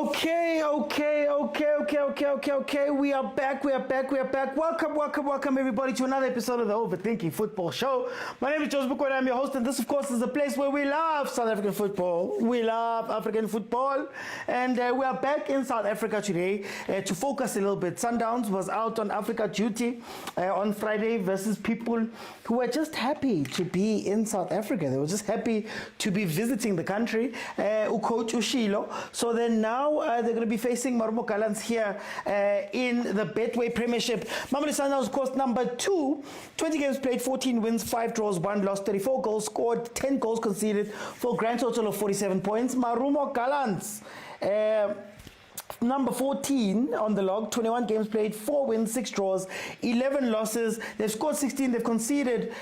Okay. We are back. Welcome, everybody, to another episode of the Overthinking Football Show. My name is Joseph Mokwena. I'm your host, and this, of course, is a place where we love South African football. We love African football, and we are back in South Africa today to focus a little bit. Sundowns was out on Africa duty on Friday versus people who were just happy to be in South Africa. They were just happy to be visiting the country. Coach Ushilo. So then now they're going to be facing Marumo Gallants here in the Betway Premiership. Mamelodi Sundowns, of course, number 2. 20 games played, 14 wins, 5 draws, 1 loss, 34 goals scored, 10 goals conceded for a grand total of 47 points. Marumo Gallants, number 14 on the log, 21 games played, 4 wins, 6 draws, 11 losses. They've scored 16, they've conceded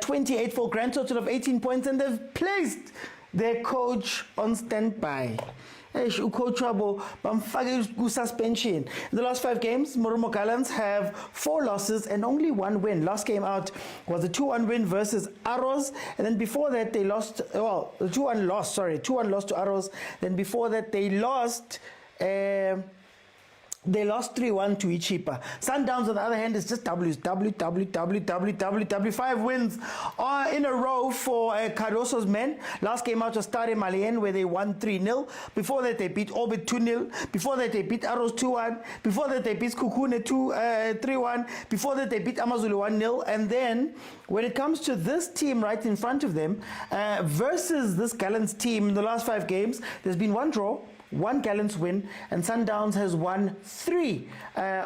28 for a grand total of 18 points, and they've placed their coach on standby. Coach Wabo bamfake suspension. In the last 5 games, Marumo Gallants have 4 losses and only 1 win. Last game out was a 2-1 win versus Arrows, and then before that they lost. Well, the 2-1 loss. Sorry, 2-1 loss to Arrows. Then before that they lost. They lost 3-1 to Ichipa. Sundowns, on the other hand, is just W. 5 wins in a row for Cardoso's men. Last game out was Stade Malien, where they won 3-0. Before that, they beat Orbit 2-0. Before that, they beat Arrows 2-1. Before that, they beat Kukune 3-1. Before that, they beat Amazulu 1-0. And then, when it comes to this team right in front of them, versus this Gallants team in the last 5 games, there's been 1 draw, 1 Gallants win, and Sundowns has won 3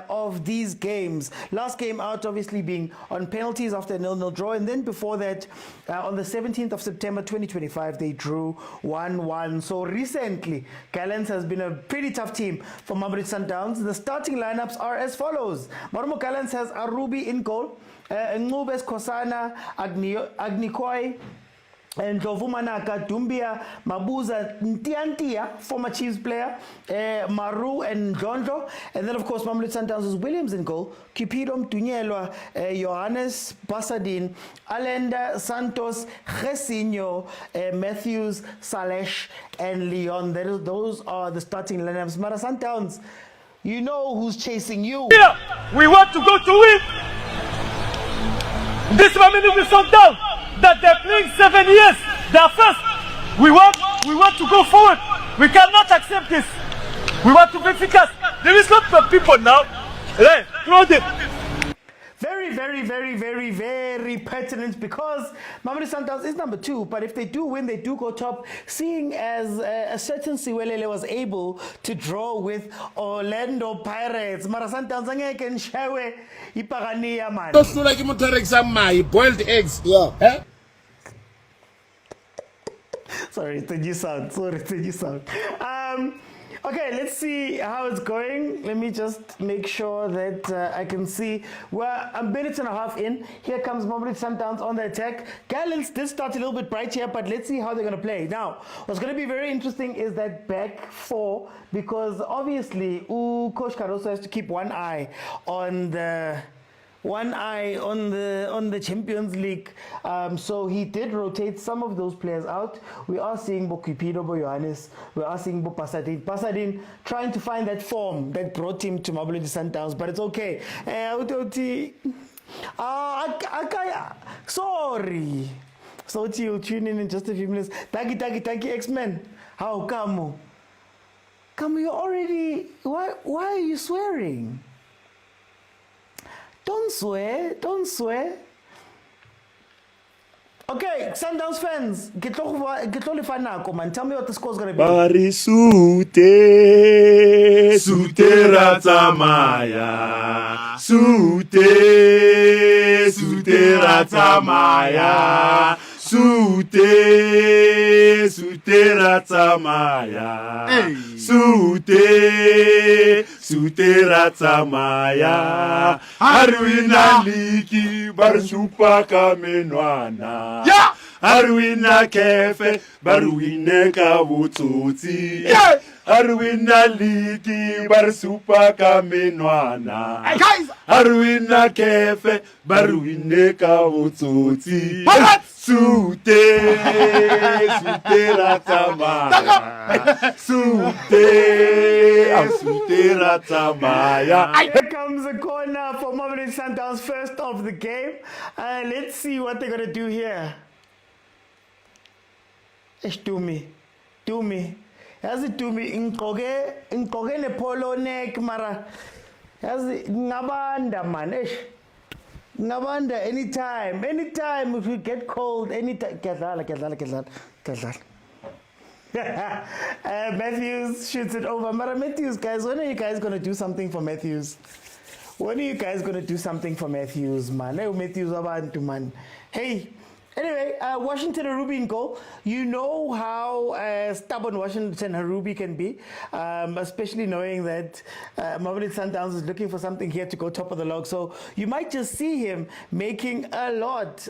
of these games. Last game out obviously being on penalties after a 0-0 draw, and then before that on the 17th of September 2025 they drew 1-1. So recently Gallants has been a pretty tough team for Mamelodi Sundowns. The starting lineups are as follows. Marumo Gallants has Arubi in goal, Ngubes Kosana, Agnikoi, and Jovumanaka, Dumbia, Mabuza, Ntiantia, former Chiefs player, Maru and Jonjo. And then, of course, Mamelodi Sundowns is Williams in goal, Cupidum, Tunyelwa, Johannes, Pasadin, Allende, Santos, Jesinho, Matthews, Salesh, and Leon. Those are the starting lineups. Mara Sundowns, you know who's chasing you. Yeah, we want to go to win. This Mamelodi Sundowns that they're playing 7 years, they're first. We want to go forward. We cannot accept this. We want to be efficacious. There is lots of people now. Hey, throw them. Very pertinent, because Mamelodi Sundowns is number 2, but if they do win, they do go top, seeing as a certain Siwelele was able to draw with Orlando Pirates. Mara Sundowns angeke nshawe ipagania man. Like my boiled eggs. Yeah. Eh? Sorry, it's a new sound. Okay, let's see how it's going. Let me just make sure that I can see. We're a minute and a half in. Here comes Mamelodi Sundowns on the attack. Gallants did start a little bit bright here, but let's see how they're going to play. Now, what's going to be very interesting is that back 4, because obviously Coach Cardoso has to keep one eye on the Champions League. So he did rotate some of those players out. We are seeing Bokupido, Johannes. We are seeing Pasadin trying to find that form that brought him to Mamelodi Sundowns, but it's okay. Sorry. So you'll tune in just a few minutes. Thank you, X-Men. How come? You already... Why are you swearing? Don't swear. Okay, Sundowns fans, get nako, man. Tell me what the score's gonna be. Bari sute ratamaya. Sute ratamaya. Sute ratamaya. Sute ratamaya. Arwina liki barsupa kamenwana. Arwina kefe baruine kabututi. Arwina liki bar super kamenwana. Arwina kefe barwine ka utsotsi. Sute ratamaya. Sute ratamaya. Here comes a corner for Mamelodi Sundowns, first of the game. Let's see what they're going to do here. Do me. As it do me in Koge ne polo neck mara. As it Nabanda man. Nabanda anytime if we get cold, anytime. Matthews shoots it over. Mara Matthews, guys, when are you guys gonna do something for Matthews? When are you guys gonna do something for Matthews, man? Hey, Matthews abantu man. Hey. Anyway, Washington Harubi in goal. You know how stubborn Washington Harubi can be, especially knowing that Mamelodi Sundowns is looking for something here to go top of the log. So you might just see him making a lot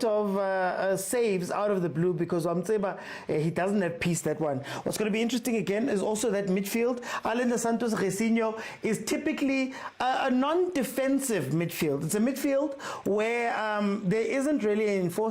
of saves out of the blue because Motsepe, he doesn't have peace, that one. What's going to be interesting again is also that midfield. Alenda Santos Resinho is typically a non-defensive midfield. It's a midfield where there isn't really an enforcer.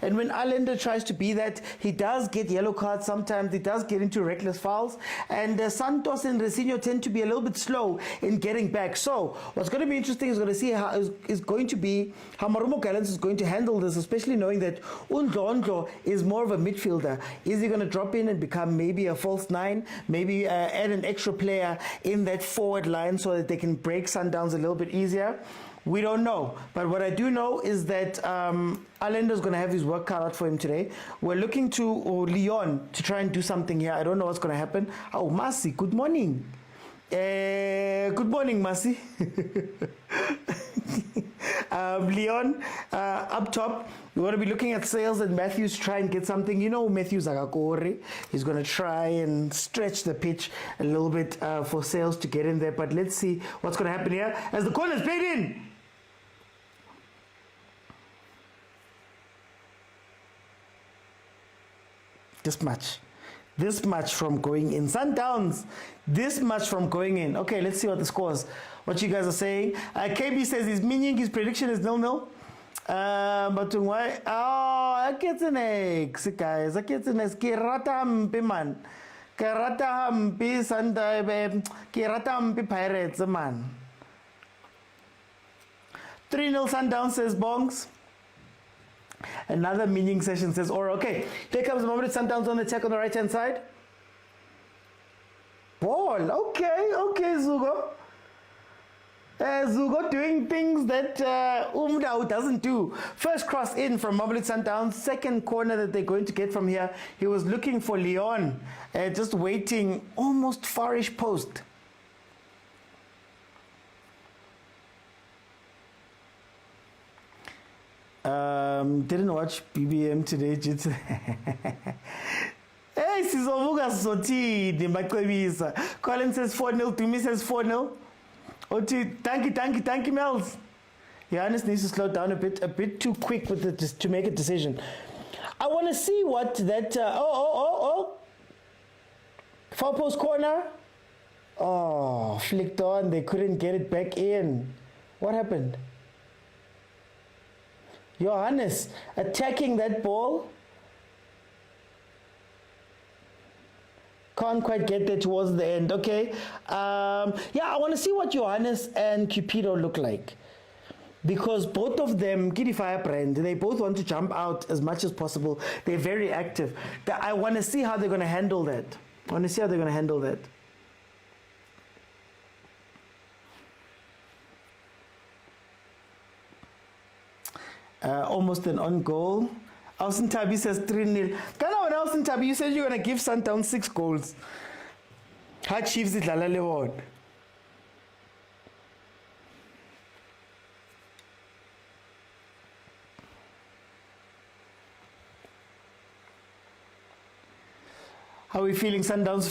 And when Allender tries to be that, he does get yellow cards sometimes, he does get into reckless fouls, and Santos and Resinho tend to be a little bit slow in getting back. So what's going to be interesting is going to see how Marumo Gallants is going to handle this, especially knowing that Undlo is more of a midfielder. Is he going to drop in and become maybe a false nine, maybe add an extra player in that forward line so that they can break Sundowns a little bit easier? We don't know, but what I do know is that Allender is going to have his work cut out for him today. We're looking to Leon to try and do something here. I don't know what's going to happen. Oh, Masi, good morning. Good morning, Masi. Leon, up top, we want to be looking at Sales and Matthews to try and get something. You know, Matthews Agakore, he's going to try and stretch the pitch a little bit for Sales to get in there. But let's see what's going to happen here as the corner is played in. This much from going in. Sundowns, this much from going in. Okay, let's see what the scores. What you guys are saying. KB says his meaning, his prediction is 0-0. But why? Oh, I get an X, guys. I get an X. Kirata mpi man. Kirata mpi Sunday. Kirata mpi Pirates man. 3-0 Sundowns, says Bongs. Another meaning session, says Aura. Okay, here comes Mamelodi Sundowns on the attack on the right hand side. Ball. Okay, Zugo. Zugo doing things that Umdao doesn't do. First cross in from Mamelodi Sundowns. Second corner that they're going to get from here. He was looking for Leon, just waiting, almost farish post. Didn't watch BBM today. Hey, sizovuka sotini makwebisa. Colin says 4-0. Tumi says 4-0. Oti, thank you, Mels. Johannes needs to slow down a bit too quick with it to make a decision. I want to see what that. Far post corner. Oh, flicked on. They couldn't get it back in. What happened? Johannes attacking that ball. Can't quite get there towards the end. Okay. I want to see what Johannes and Cupido look like. Because both of them, Giddy Firebrand, they both want to jump out as much as possible. They're very active. I want to see how they're going to handle that. Almost an on goal. Alson Tabi says 3-0. Kana Alson Tabi, you said you're going to give Sundowns 6 goals. Hard Chiefs is Lala Leward. How are we feeling, Sundowns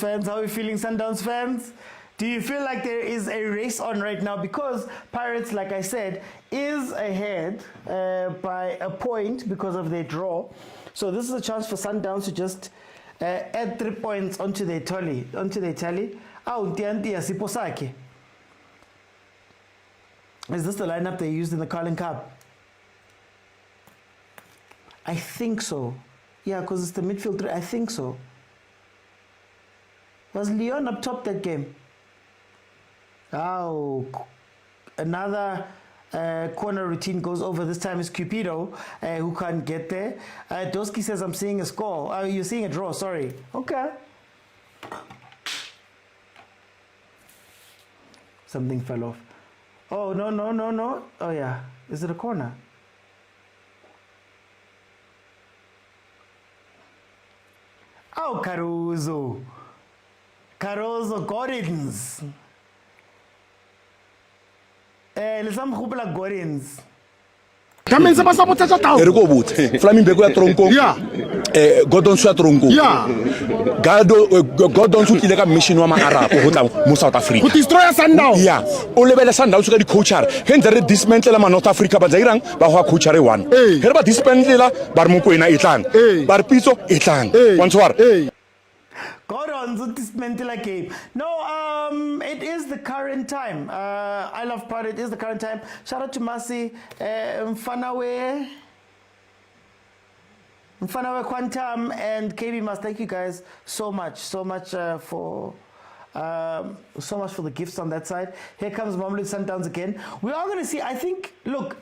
fans? Do you feel like there is a race on right now? Because Pirates, like I said, is ahead by a point because of their draw. So this is a chance for Sundowns to just add 3 points onto their tally. Oh, Ntiantia Siposake. Is this the lineup they used in the Carling Cup? I think so. Yeah, because it's the midfield three. I think so. Was Leon up top that game? Oh, another corner routine goes over. This time is Cupido, who can't get there. Doski says, I'm seeing a score. Oh, you're seeing a draw, sorry. Okay. Something fell off. Oh, no. Oh, yeah. Is it a corner? Oh, Caruso Gordons. Let's go Gordons. Kamen sa basa botsa tao. Eriko but. Flaming beko ya tronko. Yeah. Gordon su ya tronko. Yeah. Gordon su ile ka mission wa ma Arab ho tla mo South Africa. Who destroy Sundowns? Yeah. O lebele Sundowns ka di coacher. Henze re dismantle ma North Africa ba zairang ba ho coacher e one. Here ba dismantle bar mokwena itlang. Bar Pitso itlang. Ontswar. Gordon's dismantle game. No, it is the current time. I love part. It is the current time. Shout out to Masi, Mfanawe Quantum, and KB Mas. Thank you guys so much for the gifts on that side. Here comes Mamelodi Sundowns again. We are going to see. I think. Look.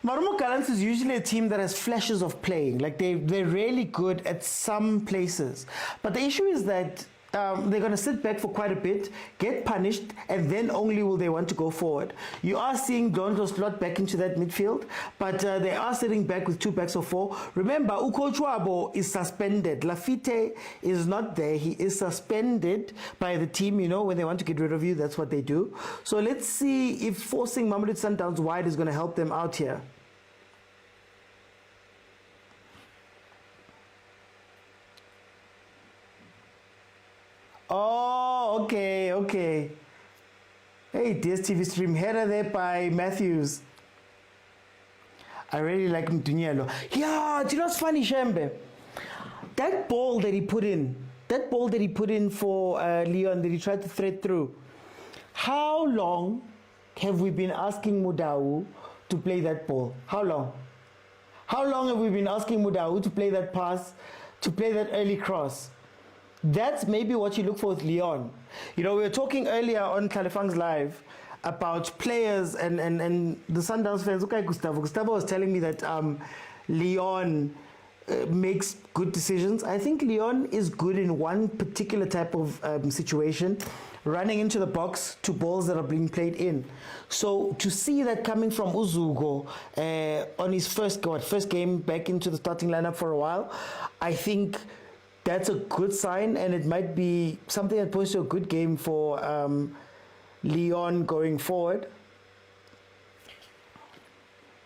Marumo Gallants is usually a team that has flashes of playing. Like they're really good at some places. But the issue is that they're going to sit back for quite a bit, get punished, and then only will they want to go forward. You are seeing Dondo slot back into that midfield, but they are sitting back with 2 backs of 4. Remember, Ukochwabo is suspended. Lafite is not there. He is suspended by the team. You know, when they want to get rid of you, that's what they do. So let's see if forcing Mamelodi Sundowns wide is going to help them out here. Oh, okay. Hey, DSTV stream header there by Matthews. I really like Mtunyelo. Yeah, do you know what's funny, Shembe? That ball that he put in for Leon, that he tried to thread through. How long have we been asking Mudau to play that ball? How long? How long have we been asking Mudau to play that pass, to play that early cross? That's maybe what you look for with Leon. You know, we were talking earlier on Kalifang's Live about players and the Sundowns fans. Okay, Gustavo was telling me that Leon makes good decisions. I think Leon is good in one particular type of situation, running into the box to balls that are being played in. So to see that coming from Uzugo on his first game back into the starting lineup for a while, I think that's a good sign, and it might be something that points to a good game for Leon going forward.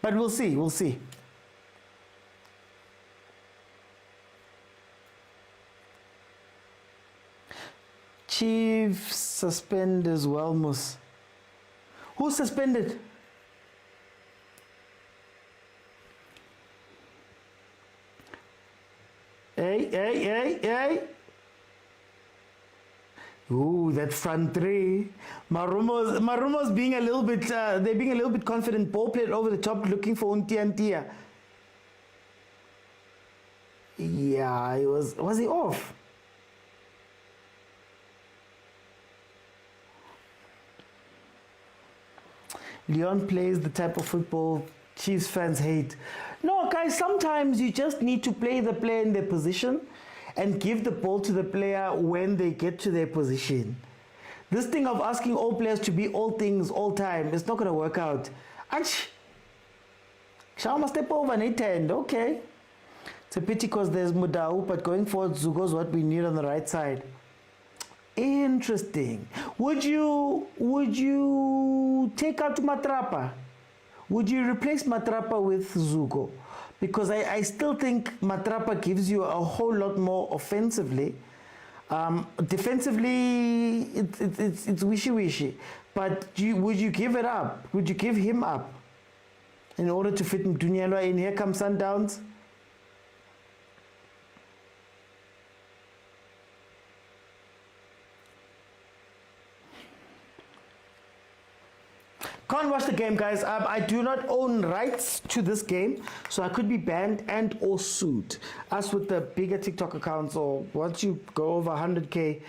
But we'll see. Chiefs suspend as well, Mus. Who's suspended? Hey. Ooh, that front three. Marumo's being a little bit, they're being a little bit confident. Ball played over the top, looking for Untia. Yeah, was he off? Leon plays the type of football Chiefs fans hate. No, guys, sometimes you just need to play the player in their position and give the ball to the player when they get to their position. This thing of asking all players to be all things all time, it's not going to work out. Shama step over and attend. Okay. It's a pity because there's Mudau, but going forward, Zugo's what we need on the right side. Interesting. Would you take out Matrapa? Would you replace Matrapa with Zugo? Because I still think Matrapa gives you a whole lot more offensively. Defensively, it's wishy-wishy. But would you give it up? Would you give him up in order to fit Mdunyelwa in? Here comes Sundowns. Can't watch the game, guys. I do not own rights to this game, so I could be banned and or sued. As with the bigger TikTok accounts, or once you go over 100K,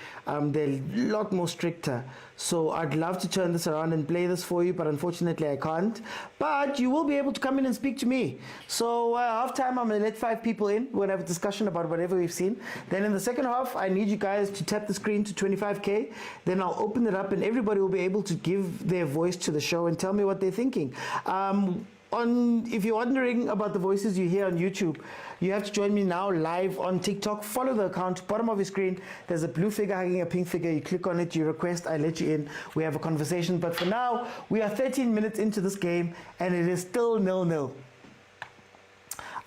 they're a lot more stricter. So I'd love to turn this around and play this for you, but unfortunately I can't. But you will be able to come in and speak to me. So half time, I'm going to let 5 people in. We're going to have a discussion about whatever we've seen. Then in the second half, I need you guys to tap the screen to 25K. Then I'll open it up and everybody will be able to give their voice to the show and tell me what they're thinking. If you're wondering about the voices you hear on YouTube, you have to join me now live on TikTok. Follow the account, bottom of your screen. There's a blue figure hugging a pink figure. You click on it, you request, I let you in. We have a conversation. But for now, we are 13 minutes into this game and it is still 0-0.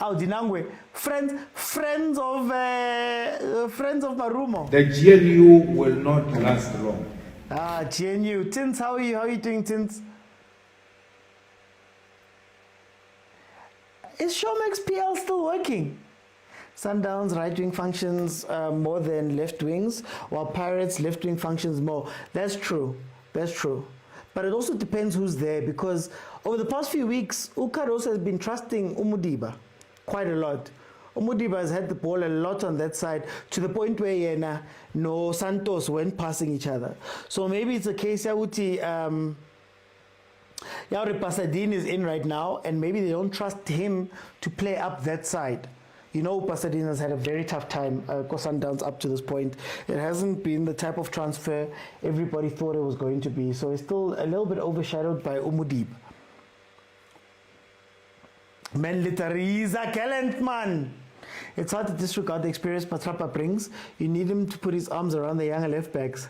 Oh, Dinangwe, friends of Marumo. The GNU will not last long. Ah, GNU. Tins, how are you? How are you doing, Tins? Is Showmax PL still working? Sundowns right wing functions more than left wings, while Pirates left wing functions more. That's true. That's true. But it also depends who's there, because over the past few weeks, Ukaros has been trusting Umudiba quite a lot. Umudiba has had the ball a lot on that side, to the point where Yena no Santos went passing each other. So maybe it's a case Yauti Yauri Pasadine is in right now, and maybe they don't trust him to play up that side. You know, Pasadine has had a very tough time, Sundowns up to this point. It hasn't been the type of transfer everybody thought it was going to be. So it's still a little bit overshadowed by Umudib. Man, Litariza Gallant, man. It's hard to disregard the experience Matrapa brings. You need him to put his arms around the younger left backs.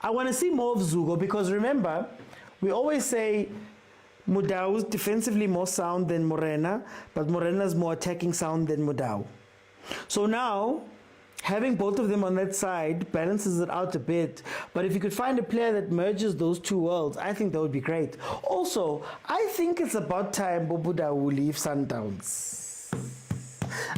I want to see more of Zugo, because remember, we always say Mudau's defensively more sound than Morena, but Morena's more attacking sound than Mudau. So now, having both of them on that side balances it out a bit. But if you could find a player that merges those two worlds, I think that would be great. Also, I think it's about time Bobuda will leave Sundowns.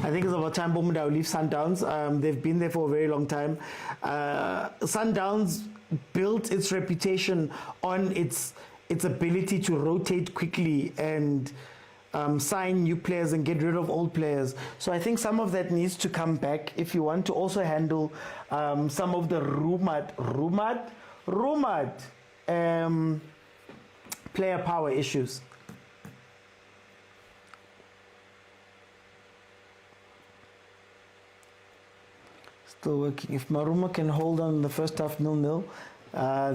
I think it's about time Bobuda will leave Sundowns. They've been there for a very long time. Sundowns built its reputation on its ability to rotate quickly and sign new players and get rid of old players. So I think some of that needs to come back if you want to also handle some of the rumored player power issues. Still working. If Marumo can hold on in the first half 0-0,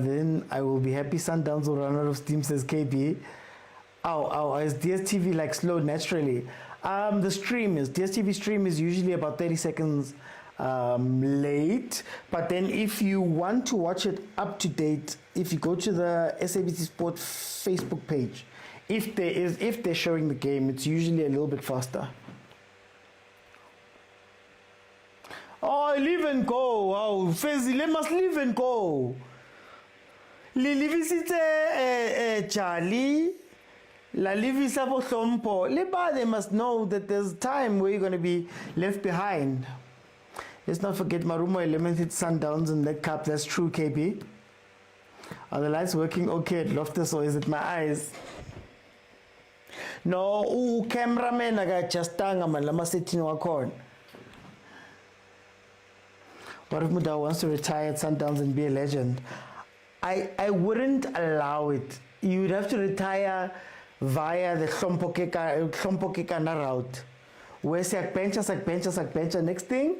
then I will be happy. Sundowns will run out of steam, says KB. Is DSTV like slow naturally? The stream is, DSTV stream is usually about 30 seconds late. But then if you want to watch it up to date, if you go to the SABC Sport Facebook page, if they're showing the game, it's usually a little bit faster. Oh, leave and go. Oh, Fezi, let must leave and go. Livisite Charlie. La livisa for Sompo. They must know that there's time where you're going to be left behind. Let's not forget Marumo eliminated Sundowns in that cup. That's true, KB. Are the lights working okay at Loftus, or is it my eyes? No, cameraman, I got just tanga man. Lama sitting wakon. What if Mudau wants to retire at Sundowns and be a legend? I wouldn't allow it. You would have to retire via the Klompokekana route. Where sakbencha. Next thing,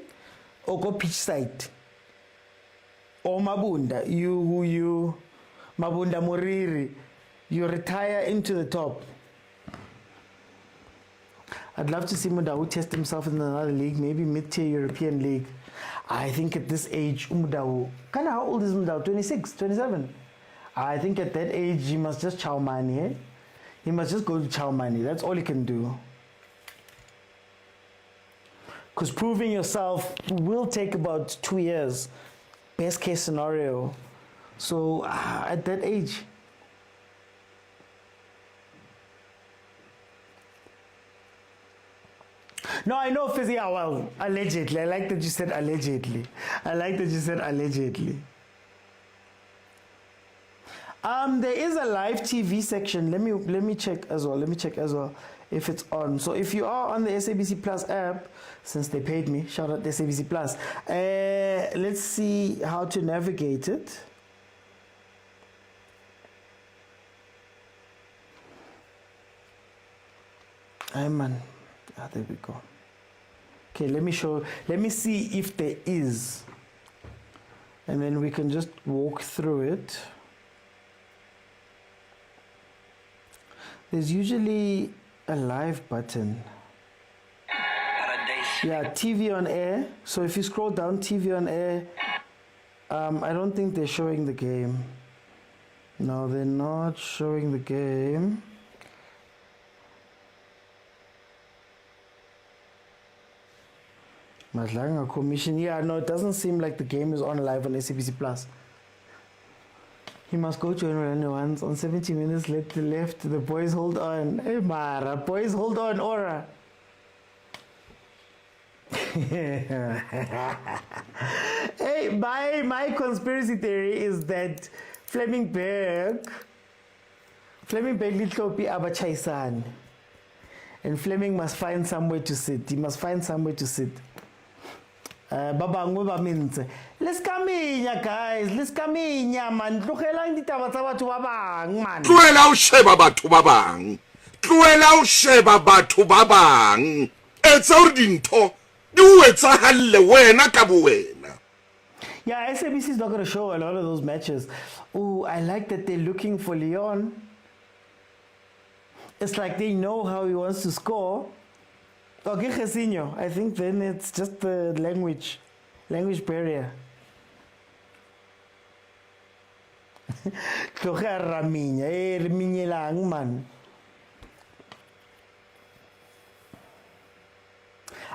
or go pitch side. Or Mabunda. You Mabunda Moriri. You retire into the top. I'd love to see Mudau test himself in another league, maybe mid-tier European league. I think at this age, Umudau, how old is Umudau? 26, 27? I think at that age, he must just chow money. Eh? He must just go to chow money. That's all he can do. Because proving yourself will take about 2 years. Best case scenario. So at that age. No, I know Fizzy, well, allegedly. I like that you said allegedly. There is a live TV section. Let me check as well. Let me check as well if it's on. So if you are on the SABC Plus app, since they paid me, shout out to SABC Plus. Let's see how to navigate it. Hey man, there we go. Okay, let me see if there is, and then we can just walk through it. There's usually a live button. Yeah, TV on air. So if you scroll down, TV on air, I don't think they're showing the game. No, they're not showing the game. Madlanga commission. Yeah, no, it doesn't seem like the game is on live on SABC Plus. He must go to Rulani once. On 70 minutes left. The boys hold on. Hey, Mara, boys hold on, Aura. Hey, my conspiracy theory is that Fleming Berg Litlopi Abachaisan. And Fleming must find somewhere to sit. He must find somewhere to sit. Let's come in, guys. Let's come in, man. Tlogelang ditaba tsa batho ba bang, man. Tlohela o sheba batho ba bang. Tlohela o sheba batho ba bang. Etsa hore dintho di o etsahale wena ka bowena. Yeah, SABC is not going to show a lot of those matches. Oh, I like that they're looking for Leon. It's like they know how he wants to score. Okay, Jesinho. I think then it's just the language barrier.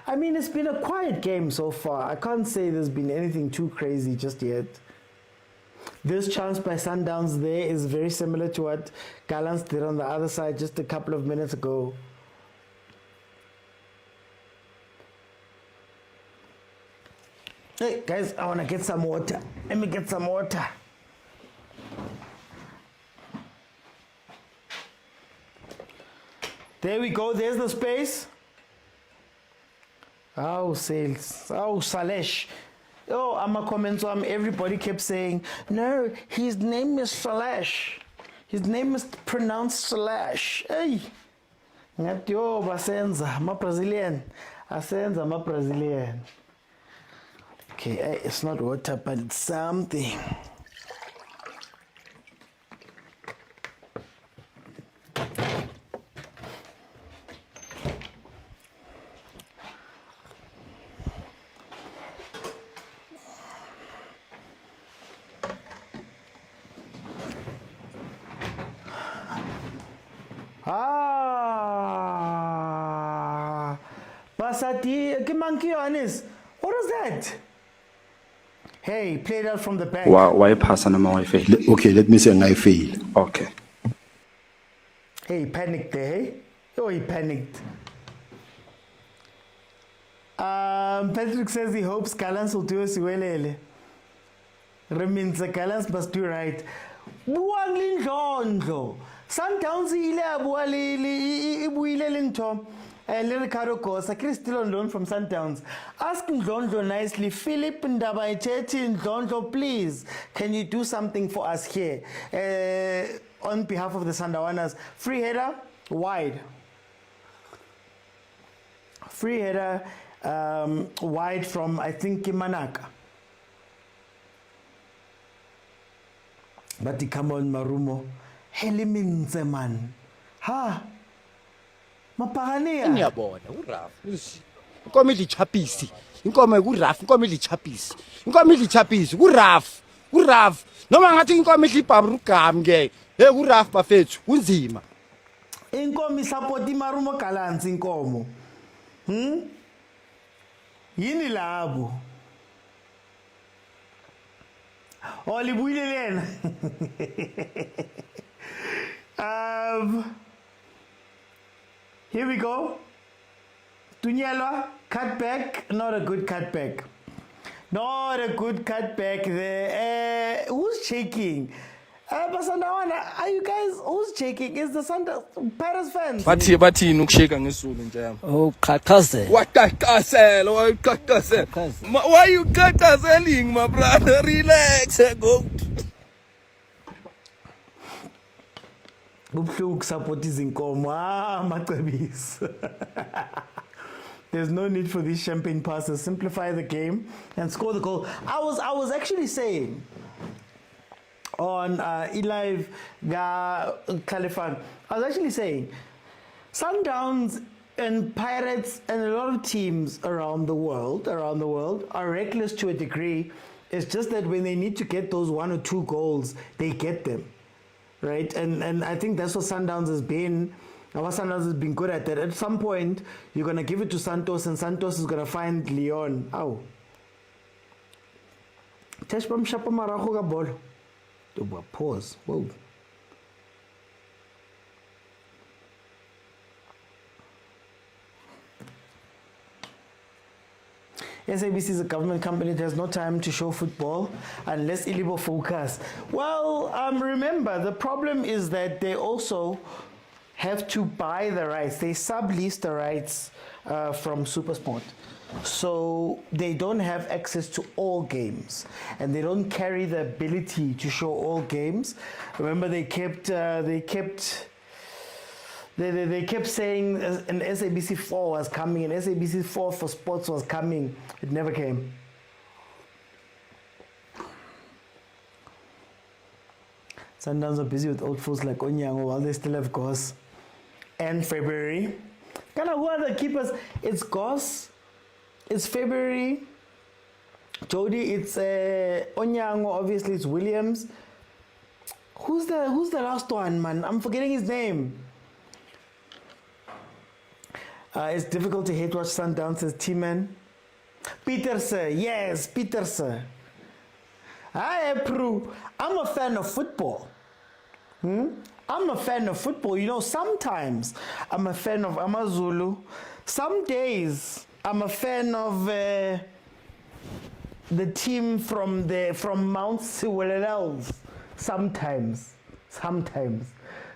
I mean, it's been a quiet game so far. I can't say there's been anything too crazy just yet. This chance by Sundowns there is very similar to what Gallants did on the other side just a couple of minutes ago. Hey guys, I want to get some water. Let me get some water. There we go. There's the space. Oh, sales. Oh, Salesh. Oh, I'm a comment. Everybody kept saying, no, his name is Salesh. His name is pronounced Salesh. Hey. Ngatyo basenza, ma Brazilian. Asenza, ma Brazilian. Okay, it's not water, but it's something. Basati, Kimanki Anis. What was that? Hey, played out from the back. Why pass on my fail? Okay, let me say I fail. Okay. Hey, he panicked there, hey? Oh, he panicked. Patrick says he hopes Gallants will do as well. Remins Gallants must do right. Buang Lindondlo. Sundowns ile abua le ibuile lento. Ricardo Khoza, Chris still on loan from Sundowns. Ask Ndlondo nicely, Philip Ndabaiteti Ndlondo, please, can you do something for us here? On behalf of the Sundawanas, free header, wide. Free header, wide from, I think, Manaka. But come on, Marumo. Heliminze man. Ha! Ngiyabona uraf inkomo idlichapisi inkomo kuraf inkomo idlichapisi inkomo idlichapisi kuraf noma ngathi inkomo idlibhabrugamu ke hey kuraf bafethu kunzima inkomo isupport iMarumo Gallants inkomo yini labo olibuyile lena here we go. Tunyelwa, cutback, not a good cutback. Not a good cutback there. Who's shaking? Are you guys, who's shaking? Is the Paris fans? bathi nukusheka ngesizulu nje yami. Oh, khakhazela. Waqaqasela, why you qaqaseling, my brother? Relax, go. Support There's no need for these champagne passes. Simplify the game and score the goal. I was actually saying on eLive Califan, I was actually saying Sundowns and Pirates and a lot of teams around the world are reckless to a degree. It's just that when they need to get those 1 or 2 goals, they get them. Right, and I think that's what Sundowns has been. Our Sundowns has been good at that. At some point, you're gonna give it to Santos, and Santos is gonna find Leon. Ow. Teshbam shapa maraho ka ball. Pause. Whoa. SABC is a government company that has no time to show football unless Ilibo focus. Well, remember, the problem is that they also have to buy the rights. They sublease the rights from Supersport. So they don't have access to all games, and they don't carry the ability to show all games. Remember, they kept saying an SABC 4 was coming, and SABC 4 for sports was coming. It never came. Sundowns are busy with old fools like Onyango while they still have Goss and February. Who are the keepers? It's Goss, it's February, Jody, it's Onyango, obviously it's Williams. Who's the last one, man? I'm forgetting his name. It's difficult to hate watch Sundowns, says T-Man. Peterson, yes, Peterson. I approve. I'm a fan of football. I'm a fan of football. You know, sometimes I'm a fan of Amazulu. Some days I'm a fan of the team from Mount Siwelelels. Sometimes.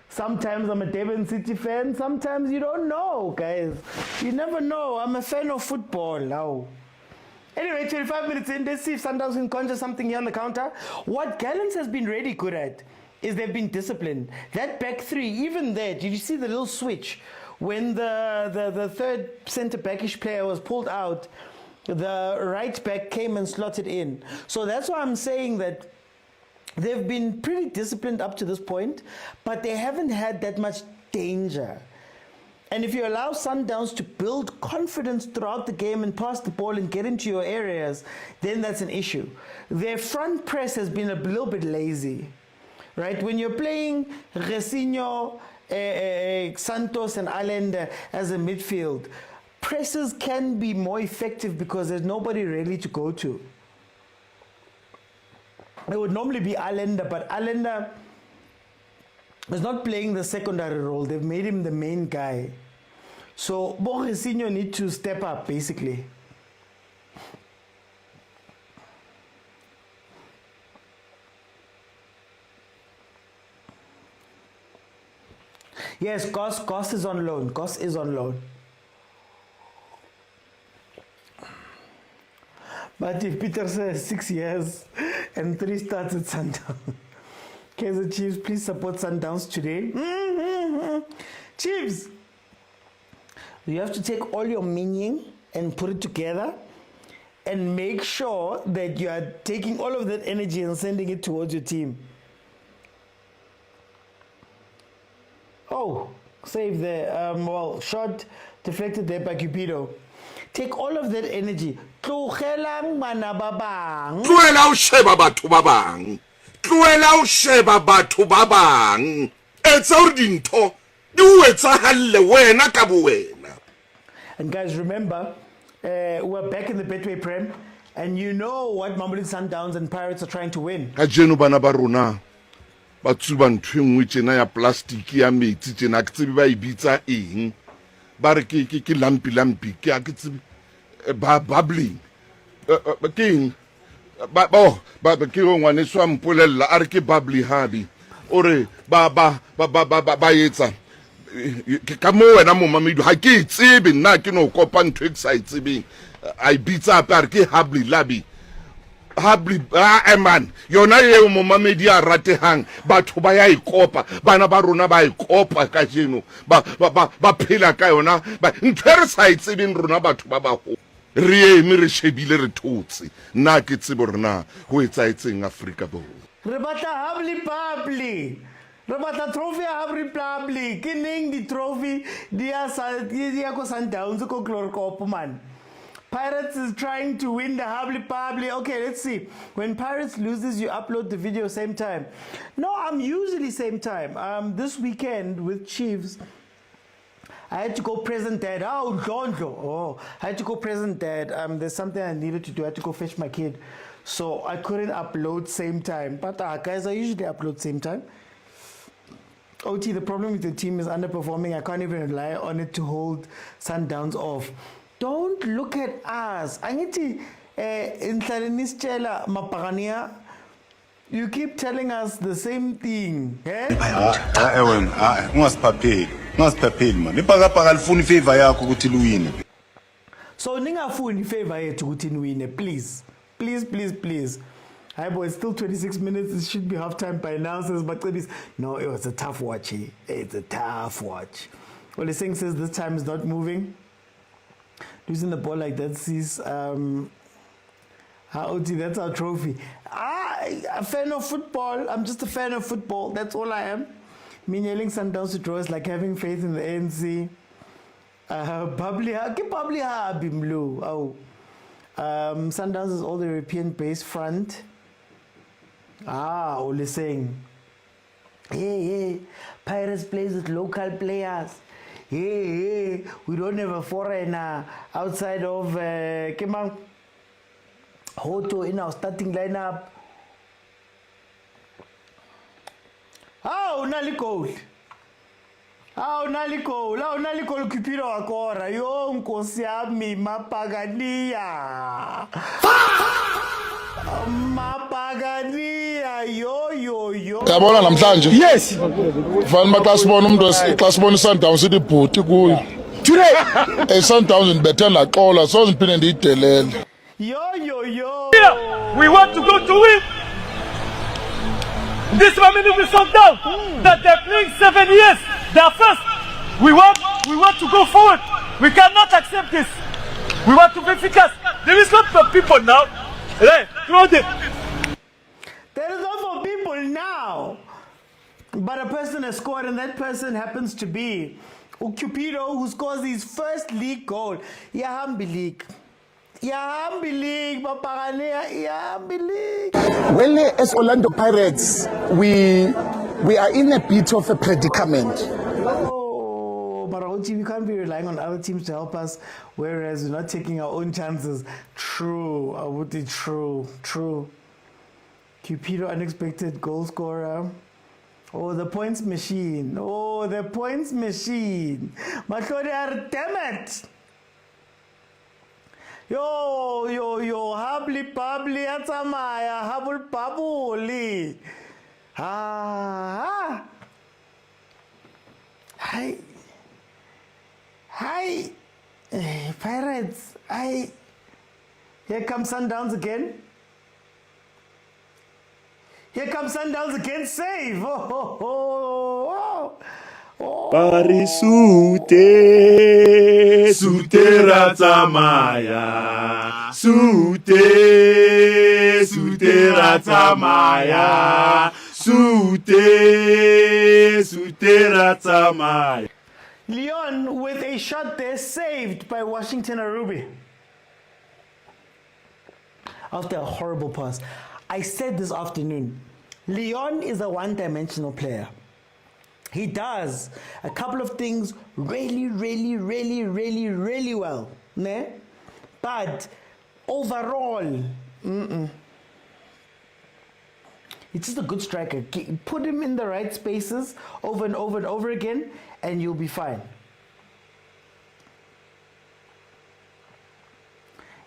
Sometimes I'm a Devon City fan. Sometimes you don't know, guys. You never know. I'm a fan of football now. Anyway, 25 minutes in, let's see if Sundowns can conjure something here on the counter. What Gallants has been really good at is they've been disciplined. That back three, even there, did you see the little switch? When the third centre-backish player was pulled out, the right back came and slotted in. So that's why I'm saying that they've been pretty disciplined up to this point, but they haven't had that much danger. And if you allow Sundowns to build confidence throughout the game and pass the ball and get into your areas, then that's an issue. Their front press has been a little bit lazy, right? When you're playing Resinho, Santos and Allende as a midfield, presses can be more effective because there's nobody really to go to. It would normally be Allende, but Allende is not playing the secondary role. They've made him the main guy. So Resinho need to step up, basically. Yes, Goss is on loan. Goss is on loan. But if Peter says 6 years and 3 starts at Sundowns, Kaizer Chiefs, please support Sundowns today. Chiefs, you have to take all your meaning and put it together and make sure that you are taking all of that energy and sending it towards your team. Oh, save there. Well, shot deflected there by Cupido. Take all of that energy. Tlogelang bana ba bang. Tlohela o sheba batho ba bang. Tlohela o sheba batho ba bang. Etsa hore dintho di o etsahale wena ka bo wena. And guys, remember, we're back in the Betway Prem, and you know what Mamelodi Sundowns and Pirates are trying to win. Ka jeno bana ba rona ba tsuba ntwe nngwe tsena ya plastic ya metsi tsena ke tsebe ba ibitsa eng. Ba re ke lampi ke a ke tsebe ba bubbling king ba ke ngwane swa mpolella a re ke bubbly habi ore ba etsa ka mo wena mo Mamelodi ha ke tsebe nna ke no kopa ntho e sa itsebeng I bitsa apare ke Ahly man yona eo mo Mamelodi a ratehang batho ba ya ikopa bana ba rona ba ikopa ka jeno ba phela ka yona ba ntho re sa itsebeng rona batho ba ho re eme re shebile re thotse nna ke tsebo rena ho etsaetseng Afrika Borwa re batla Ahly re batla trophy ya Ahly ke neng di trophy di ya ko Sundowns ko Glory Cup man. Pirates is trying to win the Ahly. Okay, let's see. When Pirates loses, you upload the video same time. No, I'm usually same time. This weekend with Chiefs, I had to go present dad. I had to go present dad. There's something I needed to do. I had to go fetch my kid. So I couldn't upload same time. But guys, I usually upload same time. OT, the problem with the team is underperforming. I can't even rely on it to hold Sundowns off. Don't look at us. You keep telling us the same thing. So ningafuni favor yethu ukuthi niwine, please. Please. Hi boy, it's still 26 minutes. It should be half time by now, says Matsebis. No, it was a tough watch. It's a tough watch. Well, the thing says this time is not moving. Losing the ball like that sees that's our trophy. A fan of football. I'm just a fan of football. That's all I am. Me yelling Sundowns to draw is like having faith in the ANC. Sundowns is all the European based front. Ole saying, hey, Pirates plays with local players. Hey, we don't have a foreigner outside of Hoto in our starting lineup. Nali goal Cupido akora. Yo nkosi yami mapagania. Mapagania yo. Yabona namhlanje? Yes. Fanele xa sibona umuntu Sundowns idibhuti kuyo. Today Sundowns ndibethe laxola so ngiphinde ndiyidelele. Yo. We want to go to win. This Mamelodi Sundowns that they're playing 7 years. They're first. We want to go forward. We cannot accept this. We want to be efficacious. There is lots of people now. Hey, throw them. There is lots of people now. But a person has scored, and that person happens to be Cupido, who scores his first league goal. Yahambi League. Well, as Orlando Pirates, we are in a bit of a predicament. We can't be relying on other teams to help us, whereas we're not taking our own chances. True, I would say true. Cupido, unexpected goal scorer. The points machine. Matlodi, damn it. Yo, Ahly atsamaya, habul babuli. Hi, Pirates. Here comes Sundowns again. Save. Parisute ratsamaya. Sute ratsamaya. Leon with a shot there, saved by Washington Arubi. After a horrible pass. I said this afternoon, Leon is a one-dimensional player. He does a couple of things really well. Ne? But overall, it's just a good striker. Put him in the right spaces over and over again, and you'll be fine.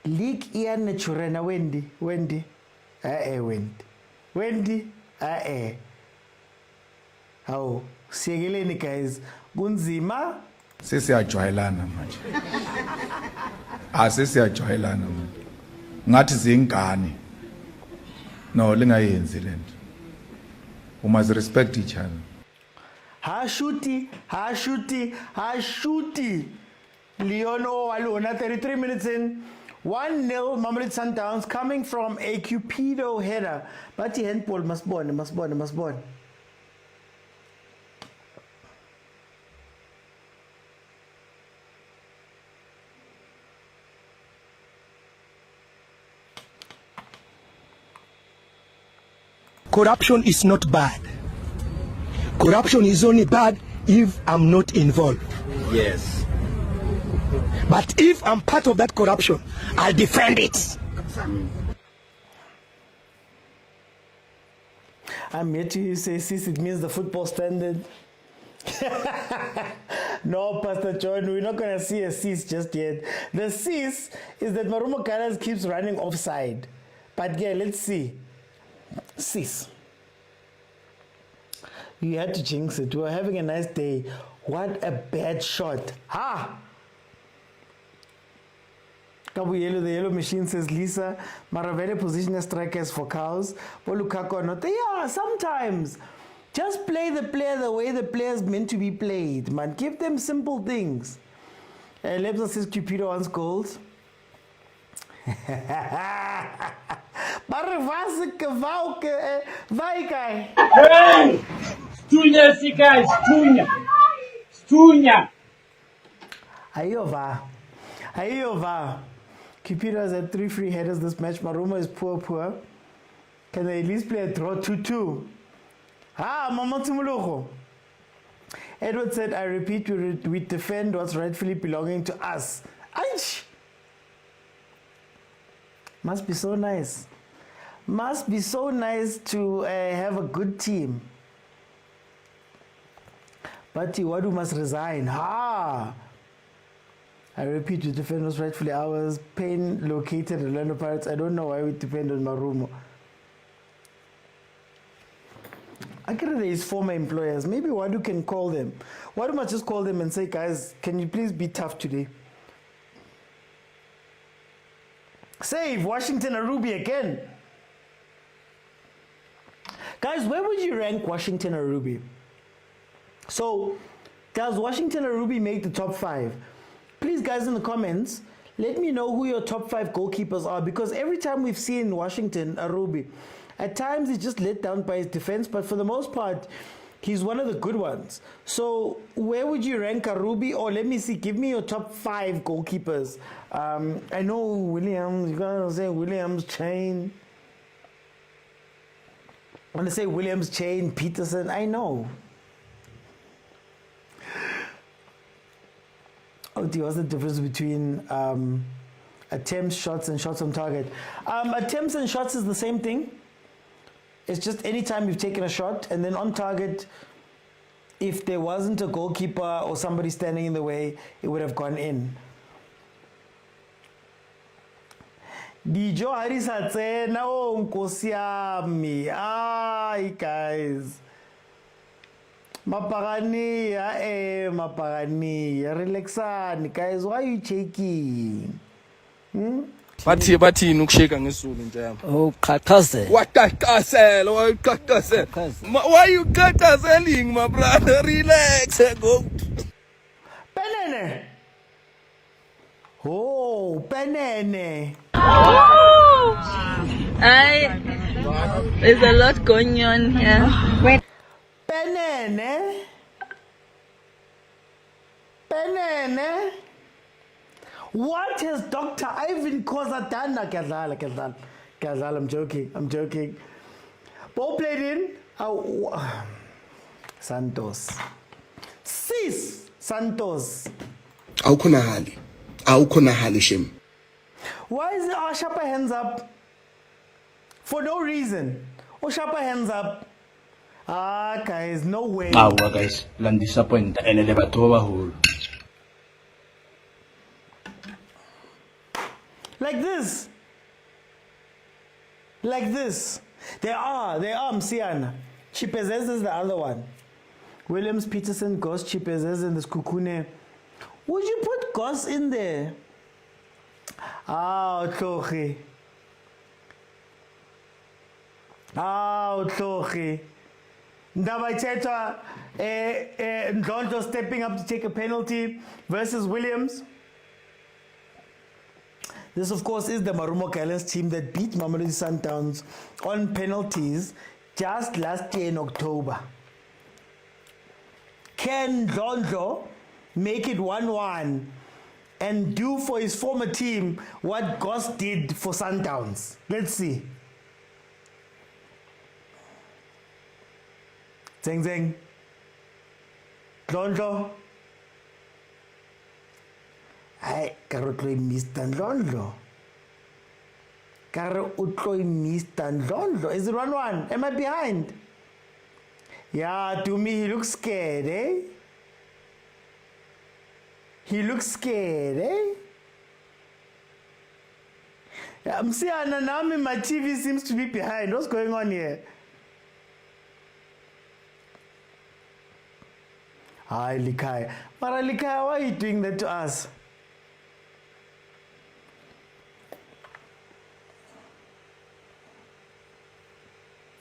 League Ian Naturena Wendy. Hawu, siyekeleni guys. Kunzima. Sesiyajwayelana manje. Sesiyajwayelana manje. Ngathi zingane. No, lingayenzi lento. We must respect each other. Ha shooty. Leon Walona, 33 minutes in. 1-0 Mamelodi Sundowns coming from a Cupido header. But the handball must born. Corruption is not bad. Corruption is only bad if I'm not involved. Yes. But if I'm part of that corruption, I'll defend it. I'm here to say, sis, it means the football standard. No, Pastor John, we're not going to see a sis just yet. The sis is that Marumo Gallants keeps running offside. But yeah, let's see. Sis. You had to jinx it. We were having a nice day. What a bad shot. The yellow machine says Lisa. Maravele position as strikers for cows. Lukaku not. Yeah, sometimes. Just play the player the way the player is meant to be played, man. Give them simple things. Lebza says Cupido wants goals. Hey! Stunya, guys! Stunya! Ayova. Cupido has had 3 free headers this match. Marumo is poor. Can they at least play a draw 2-2? Mama Tumulugo. Edward said, I repeat, we defend what's rightfully belonging to us. Aish! Must be so nice. Must be so nice to have a good team. But Wadu must resign. I repeat, we defend what's rightfully ours. Pain located Orlando Pirates. I don't know why we depend on Marumo. I get it, his former employers. Maybe Wadu can call them. Wadu must just call them and say, guys, can you please be tough today? Save Washington Arubi again. Guys, where would you rank Washington Arubi? So, does Washington Arubi make the top 5? Please, guys, in the comments, let me know who your top 5 goalkeepers are, because every time we've seen Washington Arubi, at times he's just let down by his defense, but for the most part, he's one of the good ones. So where would you rank Arubi? Or let me see, give me your top 5 goalkeepers. I know Williams, you're going to say Williams, Chain. I want to say Williams, Chain, Peterson, I know. What's the difference between attempts, shots, and shots on target? Attempts and shots is the same thing. It's just any time you've taken a shot, and then on target, if there wasn't a goalkeeper or somebody standing in the way, it would have gone in. Dijo Harisatse na nkosiami. Ay guys. Mapagani, relaxani guys, why are you shaking? Bathini ukusheka ngesulu nje. Oh, khakhazela. Waqaqazela, why you khakhazeli, my brother? Relax, go. Penene. Oh, Penene. There's a lot going on here. Wait. Penene. What has Dr. Irvin Khoza done? Kazal, I'm joking. Ball played in. Santos. Sis Santos. Awukhona hali shem. Why is it Shapa hands up? For no reason. Shapa hands up. Guys, no way. Guys, I'm disappointed. And the batova hole. Like this. They are Msiana. She possesses the other one. Williams, Peterson, Goss, Chipezes, and the Skukune. Would you put Goss in there? Tloghi. Tloghi. Ndabayithetha Ndlondlo stepping up to take a penalty versus Williams. This, of course, is the Marumo Gallants team that beat Mamelodi Sundowns on penalties just last year in October. Can Ndlondlo make it 1-1 and do for his former team what Goss did for Sundowns? Let's see. Zeng Zeng. Ndlondlo. Ay, karo tlo Mr. Ndlondlo. Karo utlo Mr. Ndlondlo. Is it 1-1? Am I behind? Yeah, to me he looks scared, eh? He looks scared, eh? I'm seeing Nami, my TV seems to be behind. What's going on here? Hi, Likai. Mara Likai, why are you doing that to us?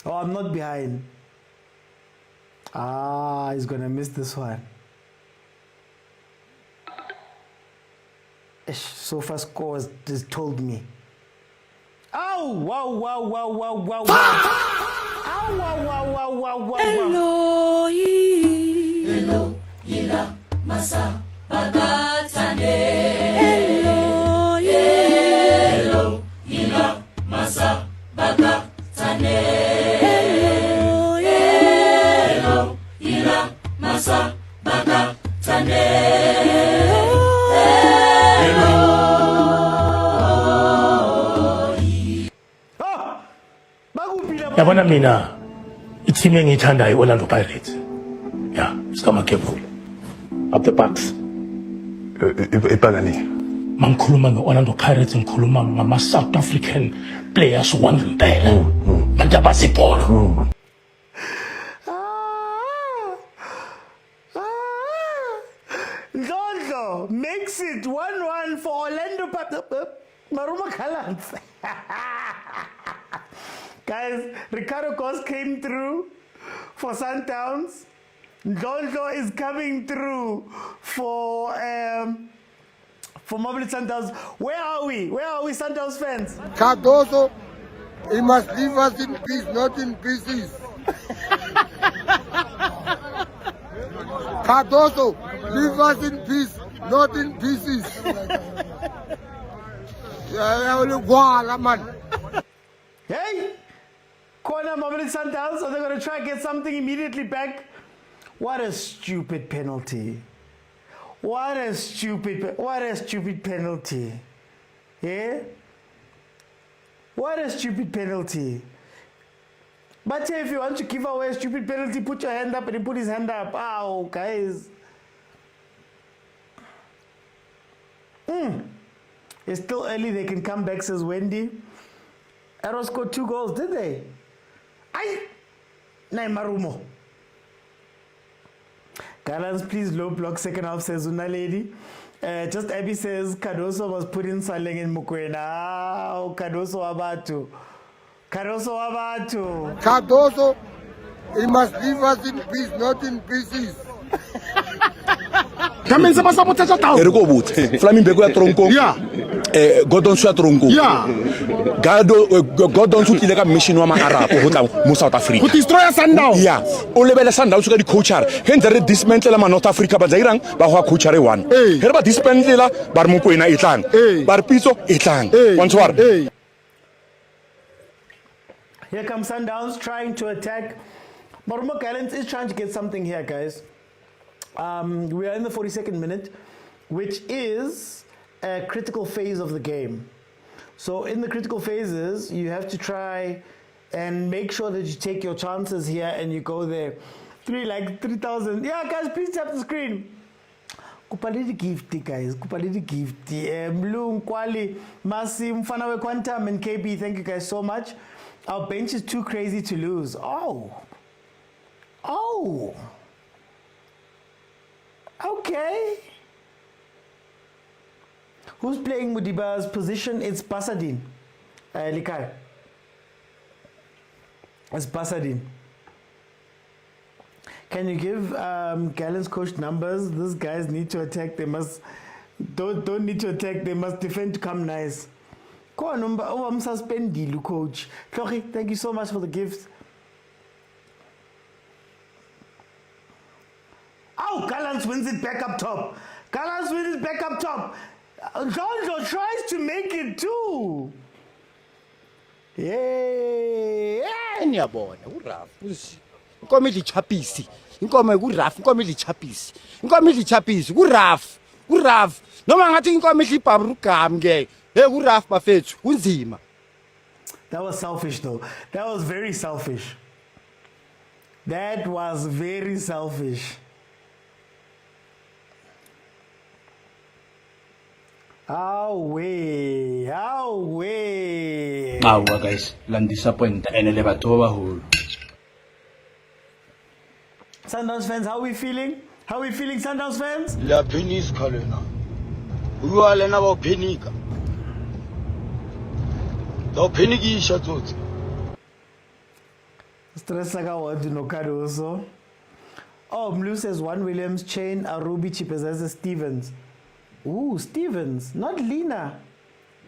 Oh, I'm not behind. He's gonna miss this one. So far scores just told me. Oh, wow. Oh, wow. Hello, Ila, Masa, Bagatane. Hello, Ila, Masa, Bagatane. Hello, Ila, Masa, Bagatane. Yabona mina i-team engiyithandayo i-Orlando Pirates. Yeah, sikama careful. Up the Bucks. Ipagani. Mangikhuluma nge-Orlando Pirates, ngikhuluma ngama-South African players wangempela. Manje abasibhola. Ndlondlo makes it 1-1 for Orlando Marumo Gallants. Guys, Ricardo Goss came through for Sundowns. Ndlondlo is coming through for Mamelodi Sundowns. Where are we? Where are we, Sundowns fans? Cardoso, he must leave us in peace, not in pieces. Cardoso, leave us in peace, not in pieces. Hey! Corner Mamelodi Sundowns, are they going to try and get something immediately back? What a stupid penalty. What a stupid penalty. Yeah? What a stupid penalty. But if you want to give away a stupid penalty, put your hand up, and he put his hand up. Ow, guys. It's still early, they can come back, says Wendy. Arrow scored 2 goals, did they? Marumo. Gallants, please low block second half, says Una Lady. Just Abby says Cardoso was put in Saleng in Mokwena. Cardoso Abatu. Cardoso, he must leave us in peace, not in pieces. Kamen sa basa motsa tao. Eriko botse. Flaming bego ya tronko. Yeah. Godon swa tronko. Yeah. Godon su tile ka mission wa ma Arab ho tla mo South Africa. Go destroy Sundowns. Yeah. O lebela Sundowns ka di coacher. Henze re dismantle ma North Africa ba zairang ba ho coacher e one. Here ba dismantle ba re mokwena e tlang. Ba re Pitso e tlang. Bonsoir. Here comes Sundowns trying to attack. Marumo Gallants is trying to get something here, guys. We are in the 42nd minute, which is a critical phase of the game. So in the critical phases, you have to try and make sure that you take your chances here and you go there. 3,000. Yeah, guys, please tap the screen. Kupalidi gifty, guys. Kupalidi gifty. Mlu Nkwali, Masi, Mfana we Quantum, and KB, thank you guys so much. Our bench is too crazy to lose. Oh. Okay. Who's playing Mudiba's position? It's Pasadine. Likai. It's Pasadine. Can you give Gallants coach numbers? These guys need to attack. They must don't need to attack. They must defend to come nice. Go on, number. Oh, I'm suspended, coach. Tloggi, thank you so much for the gift. Oh, Gallants wins it back up top. Gallants wins it back up top. Jojo tries to make it too. Yeah. Ngiyabona uraf. Inkomo idichapisi. Inkomo kuraf, inkomo idichapisi. Inkomo idichapisi kuraf. Kuraf. Noma ngathi inkomo idibhabruka ke. Hey kuraf bafethu, kunzima. That was selfish though. That was very selfish. That was very selfish. Away. Awa guys, lang disappoint and le batho ba holo. Sundowns fans, how are we feeling? How are we feeling, Sundowns fans? La penis kalena. Uwa lena ba penika. Do penikisha tsotsi. Stress like I want to know Caruso. Oh, Mlu says 1 Williams, Chain, Arubi, Chipazza, Stevens. Ooh, Stevens, not Lena.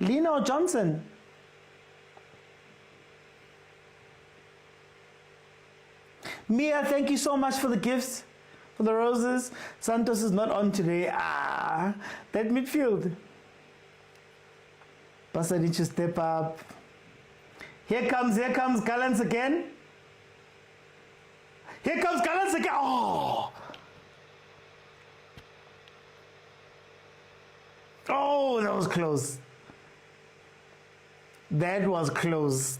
Lena or Johnson? Mia, thank you so much for the gifts, for the roses. Santos is not on today. That midfield. Pasa needs to step up. Here comes Gallants again. Here comes Gallants again. Oh, that was close. That was close.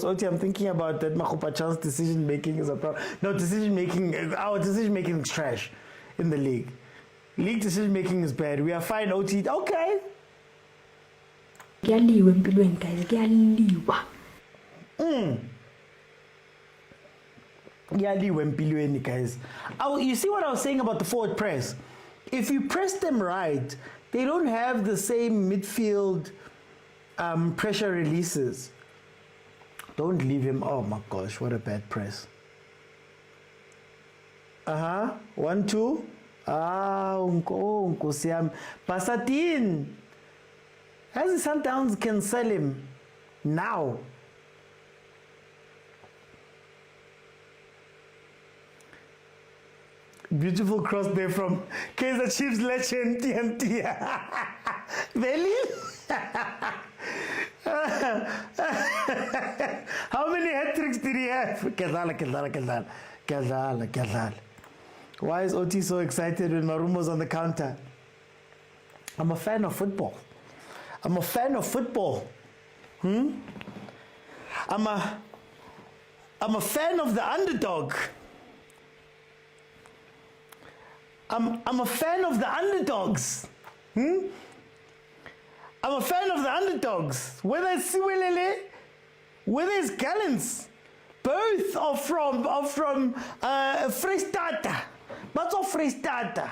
Oti, I'm thinking about that. Makupachan's decision making is a problem. No, our decision making is trash in the league. League decision making is bad. We are fine, Oti. Okay. Kuyaliwa empilweni guys, kuyaliwa. Kuyaliwa empilweni guys. You see what I was saying about the forward press? If you press them right, they don't have the same midfield pressure releases. Don't leave him. Oh my gosh, what a bad press. 1-2. Nkosiam. Pasadine. As the Sundowns can sell him now. Beautiful cross there from Kaizer Chiefs legend TMT. Really? How many hat-tricks did he have? Kedala. Why is OT so excited when Marumo's on the counter? I'm a fan of football. I'm a fan of the underdog. I'm a fan of the underdogs. I'm a fan of the underdogs. Whether it's Siwelele, whether it's Gallants, both are from Freestata. But of Freestata.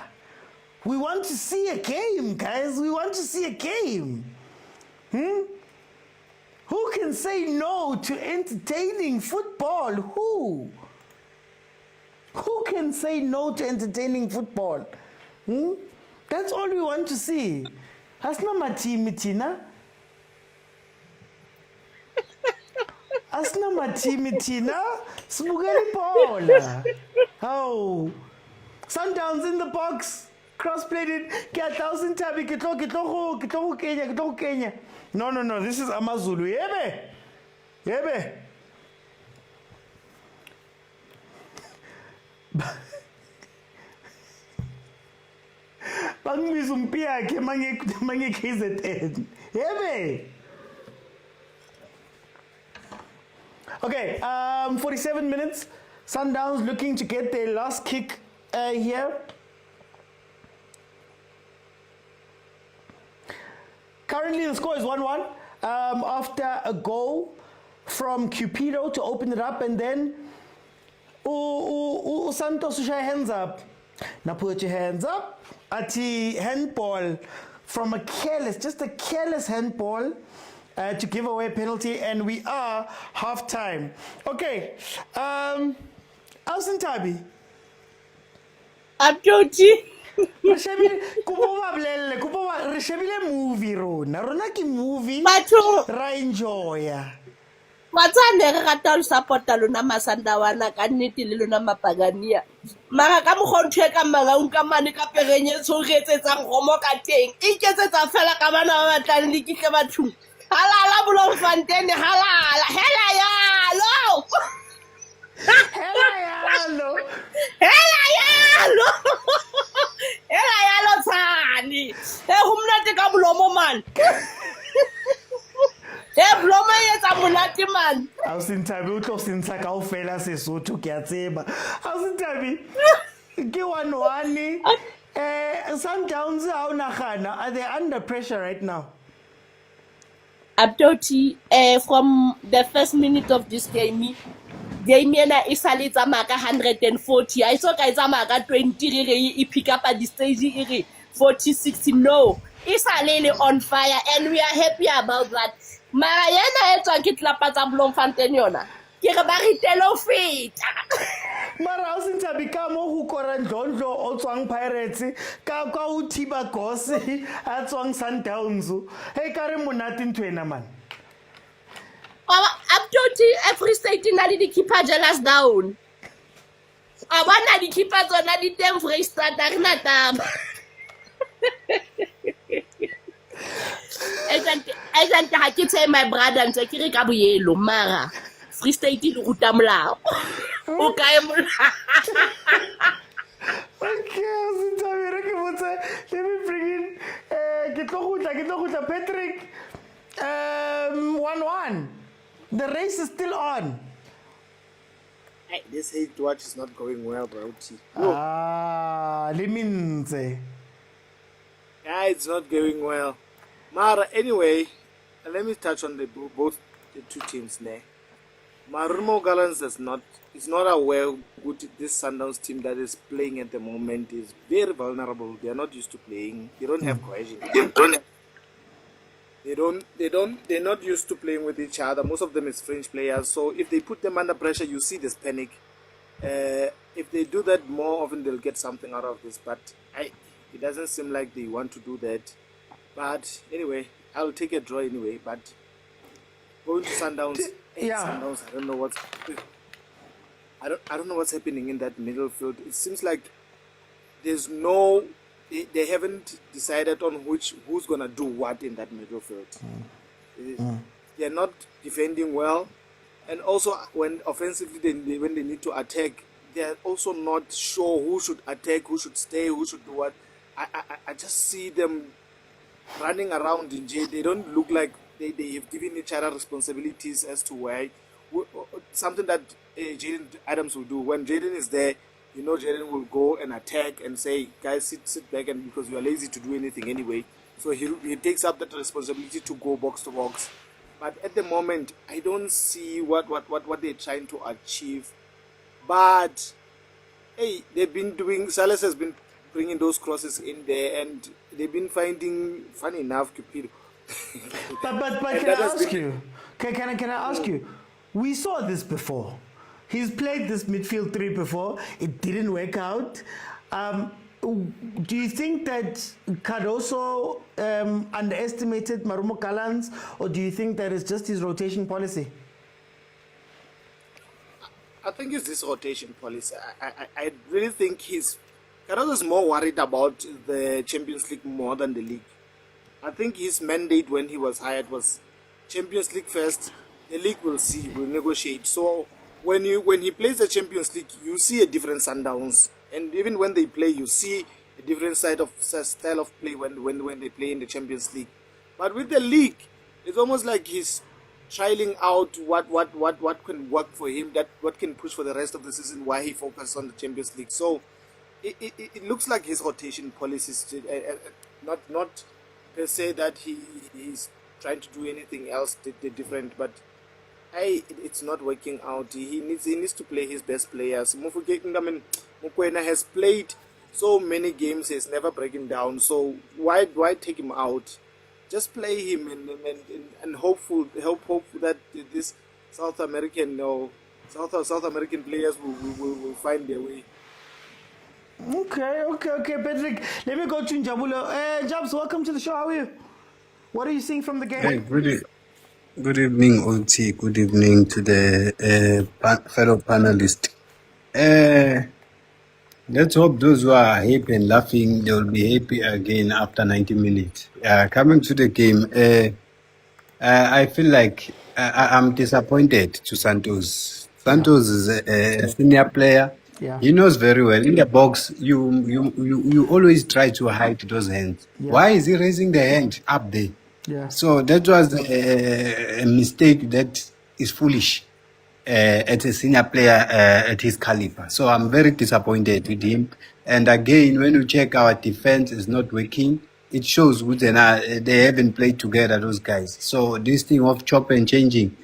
We want to see a game, guys. We want to see a game. Who can say no to entertaining football? Who can say no to entertaining football? That's all we want to see. Asna matimi tina. Asna matimi tina. Smugeli bola. Oh. Sundowns in the box. Cross-played it. Get 1,000 tabi. Kitlo Kenya. No. This is Amazulu. Yebe. Okay, 47 minutes. Sundowns looking to get their last kick here. Currently the score is 1-1 after a goal from Cupido to open it up, and then Santos to show hands up. Now put your hands up. Ati handball from a careless handball to give away a penalty, and we are half time. Okay. Alson Tabi. Abjoti. Reshabile movie rona ki movie ra enjoy. Watsande re rata ho support-a lona masandawana ka nnete le lona mapagania mara ka mogonthe ka magaung ka mane ka perenye tshogetsetsang gomo ka teng iketsetsa fela ka bana ba batlang le kitle bathong halala bolong fantene halala hela yalo tsani e humnate ka bolomo man Bloma yetsa monate man. Awusintabi utlo sintsha kaofela Sesotho ke a tseba. Awusintabi ke 1-1 Sundowns ha o nagana are they under pressure right now? Abdoti from the first minute of this game ena e sale tsamaya ka 140 I saw ka tsamaya ka 20 re e pick up at the stage e re 40-60 no e sale on fire and we are happy about that. Mara yena etswa ke tlapa tsa Bloemfontein yona ke re ba ritelo feta mara o sentse bikamo go kora ndlondlo o tswang Pirates ka o thiba Gosi a tswang Sundowns hey ka re monate ntwena man Abdoti every state na le di keeper jealous down abana di keeper tsona di teng Freestad a rena taba Agent ha ke tse my brother ntse ke re ka boyelo mara Free State le ruta molao o kae molao okay let me bring in ke tlo gutla Patrick 1-1 the race is still on. This hate watch is not going well, bro. Liminze. Yeah, it's not going well. Mara, anyway, let me touch on both the two teams there. Marumo Gallants is not aware good this Sundowns team that is playing at the moment is very vulnerable. They are not used to playing. They don't have cohesion. They're not used to playing with each other. Most of them is French players. So if they put them under pressure, you see this panic. If they do that more often, they'll get something out of this. But it doesn't seem like they want to do that. But anyway, I'll take a draw anyway. But going to Sundowns, Sundowns, I don't know what's happening in that middle field. It seems like there's no. They haven't decided on who's gonna do what in that middle field. They're not defending well, and also when offensively when they need to attack, they're also not sure who should attack, who should stay, who should do what. I just see them running around in jail. They don't look like they have given each other responsibilities as to why. Something that Jaden Adams will do when Jaden is there. You know, Jordaan will go and attack and say, guys, sit back, and because you are lazy to do anything anyway. So he takes up that responsibility to go box to box. But at the moment, I don't see what they're trying to achieve. But, hey, Salas has been bringing those crosses in there, and they've been finding, funny enough, Cupido. but can I ask you? Can I ask you? We saw this before. He's played this midfield three before. It didn't work out. Do you think that Cardoso underestimated Marumo Gallants, or do you think that it's just his rotation policy? I think it's this rotation policy. I really think Cardoso is more worried about the Champions League more than the league. I think his mandate when he was hired was Champions League first. The league will negotiate. So when he plays the Champions League, you see a different Sundowns, and even when they play, you see a different style of play when they play in the Champions League. But with the league, it's almost like he's trialing out what can work for him, what can push for the rest of the season, why he focuses on the Champions League. So it looks like his rotation policies, not per se that he's trying to do anything else different, but it's not working out. He needs to play his best players. Mokwena has played so many games, he's never breaking down. So why take him out? Just play him and hope that this South American players will find their way. Okay, Patrick. Let me go to Njabulo. Jabs, welcome to the show. How are you? What are you seeing from the game? Hey, good evening, OT. Good evening to the fellow panelists. Let's hope those who are happy and laughing, they will be happy again after 90 minutes. Coming to the game, I feel like I'm disappointed to Santos. Santos is a senior player. Yeah. He knows very well. In the box, you always try to hide those hands. Yeah. Why is he raising the hand up there? Yeah. So that was a mistake that is foolish at a senior player at his caliber. So I'm very disappointed with him. And again, when you check our defense is not working, it shows they haven't played together, those guys. So this thing of chop and changing,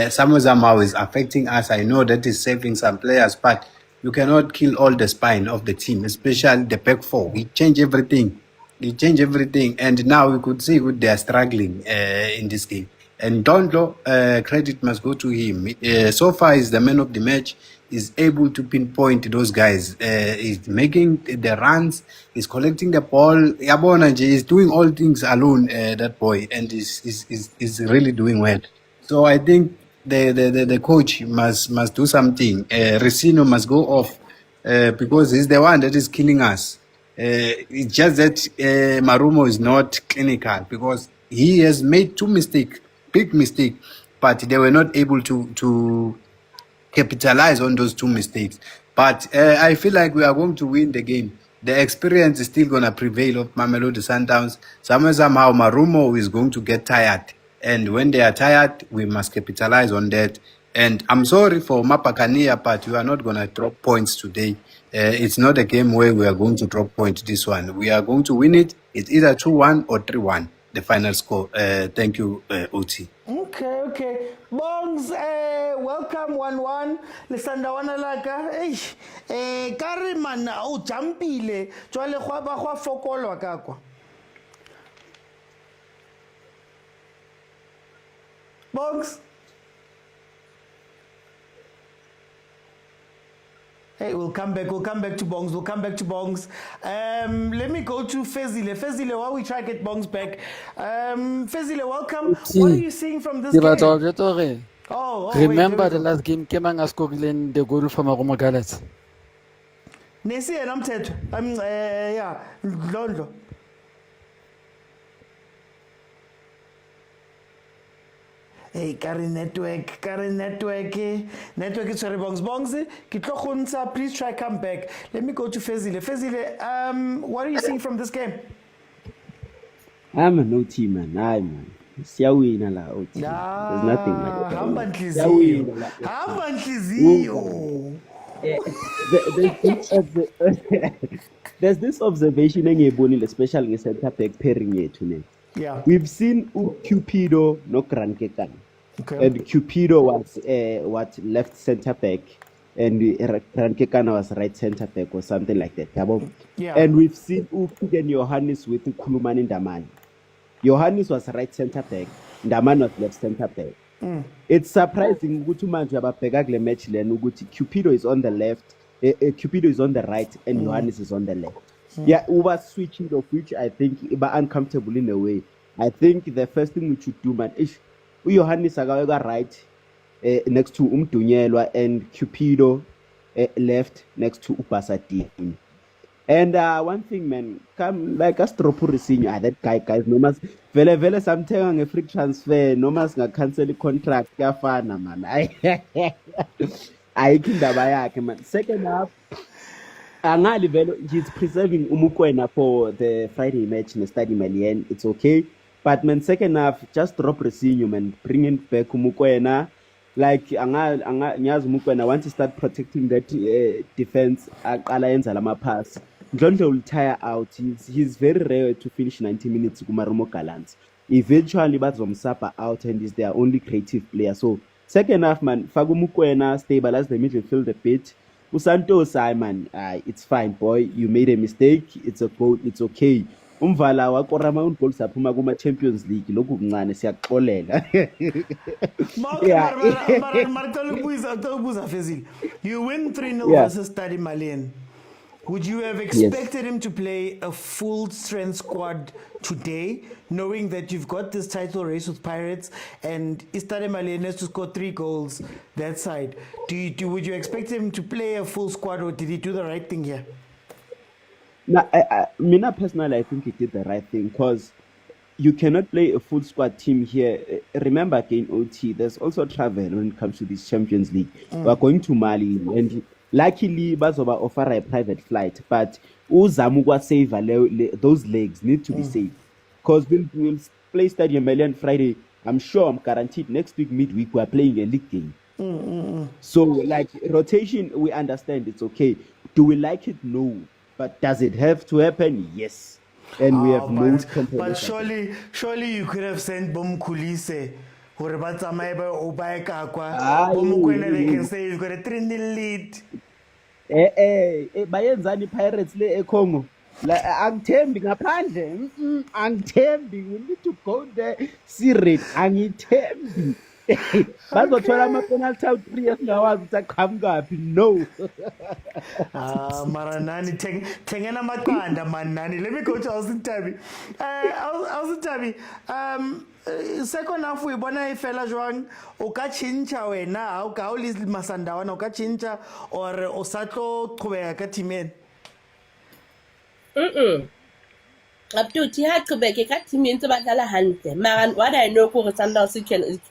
somehow is affecting us. I know that is saving some players, but you cannot kill all the spine of the team, especially the back four. We change everything. And now we could see they are struggling in this game. And Dondlo, credit must go to him. So far, he's the man of the match. He's able to pinpoint those guys. He's making the runs. He's collecting the ball. Yabona is doing all things alone, that boy. And he's really doing well. So I think the coach must do something. Resino must go off because he's the one that is killing us. It's just that Marumo is not clinical because he has made big mistake, but they were not able to capitalize on those two mistakes. But I feel like we are going to win the game. The experience is still going to prevail of Mamelodi Sundowns. Somehow Marumo is going to get tired. And when they are tired, we must capitalize on that. And I'm sorry for Mapakania, but we are not going to drop points today. It's not a game where we are going to drop points this one. We are going to win it. It's either 2-1 or 3-1, the final score. Thank you, OT. Okay. Bongs, welcome 1-1. Lisanda wana laka. Kare mana o jampile. Jwale khwa fokolwa kakwa. Bongs. Hey, we'll come back to Bongs. Let me go to Fezile. While we try to get Bongs back. Fezile, welcome. What are you seeing from this game? Remember the last game, Kemanga scored the goal from Marumo Gallants. Nesi and I'm Ted. Londo. Hey, network is sorry, Bongs. Kitlokhunsa, please try come back. Let me go to Fezile. What are you seeing from this game? I'm a no team man. Man. Siyawina la OT. There's nothing like that. There's this observation especially in center back pairing yethu. Yeah. We've seen Cupido no Krankekan. Okay. And Cupido was left center back and Krankekan was right center back or something like that. Yeah. And we've seen Ukigen Johannes with Kulumani Ndaman. Johannes was right center back, Ndaman was left center back. It's surprising match Cupido is on the left, Cupido is on the right, and Johannes is on the left. Yeah, we were switching of which I think is uncomfortable in a way. I think the first thing we should do, man, is Johannes Agaga right next to Umtunyelwa and Cupido left next to Upasati. And one thing, man, come like Astropuri senior, that guys, no mas vele sometimes a free transfer, no mas cancel the contract, kafana man. I kinda man. Second half. He's preserving Mokwena for the Friday match in the Stade Malien. It's okay. But man, second half, just drop Resinho, man. Bringing back Mokwena. Like, Nyaz Mokwena, once you start protecting that defense, Alliance Alama pass, John will tire out. He's very rare to finish 90 minutes to Marumo Gallants. Eventually, Bazom Sapa out and is their only creative player. So, second half, man, Fagu Mokwena stabilize the midfield a bit. Usanto Simon, it's fine, boy. You made a mistake. It's a goal. It's okay. Umvala wakora amount goals aphuma kuma Champions League. Lokhu kuncane siyaxolela. You win 3-0 Yeah. versus Stade Malien. Would you have expected him to play a full strength squad today, knowing that you've got this title race with Pirates and Stade Malien has to score 3 goals that side? Would you expect him to play a full squad, or did he do the right thing here? Now, me personally, I think he did the right thing because you cannot play a full squad team here. Remember, again, OT, there's also travel when it comes to this Champions League. We're going to Mali, and luckily, Bazoba offer a private flight, but Uzamugwa save those legs need to be saved because we'll play Stadium Malien Friday. I'm sure, I'm guaranteed next week midweek we're playing a league game. So, like rotation, we understand it's okay. Do we like it? No. But does it have to happen? Yes. And we have no compromise. But surely you could have sent Bom Kulise or Batsamaiba or Baekakwa. Mokwena, they can say you've got a 3-0 lead. Bayenzani Pirates le Congo. Like angithembi ngaphandle. Angithembi. We need to go there. Sirit angithembi. Bazothola ama-penalty out 3 years ngawazi ukuthi aqhamuka no. Maranani tengena maqanda manani. Let me go to Austin Tabi. Second half we bona ifela jwang o ka chincha wena o ka o le masandawana o ka chincha or o sa tlo qhubeka ka teameng. Up to Tia Quebec, a team into Batala Hunter. Maran, what I know for Sundowns,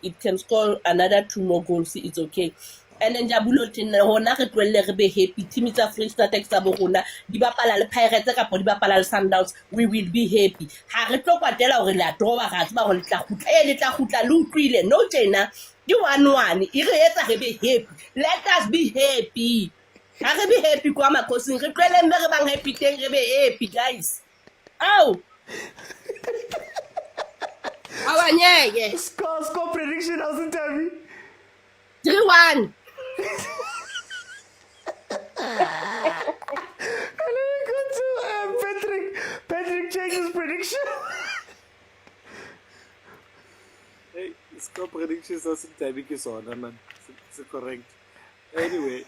it can score another 2 more goals, it's okay. And then Jabulotin, Honaka will be happy. Timita Free Star Tex Saboruna, Dibapala Pirates, Dibapala Sundowns, we will be happy. Harito Patella or La Trova Hasma or Little Huta Lupile, no China. You are one, you be happy. Let us be happy. I can be happy, Kwama Cosin, remember happy, be happy, guys. Oh! Score prediction, Austin Tabi. 3-1. And then we go to Patrick changes prediction. Hey, score predictions Austin Tabi is on, man. It's correct. Anyway.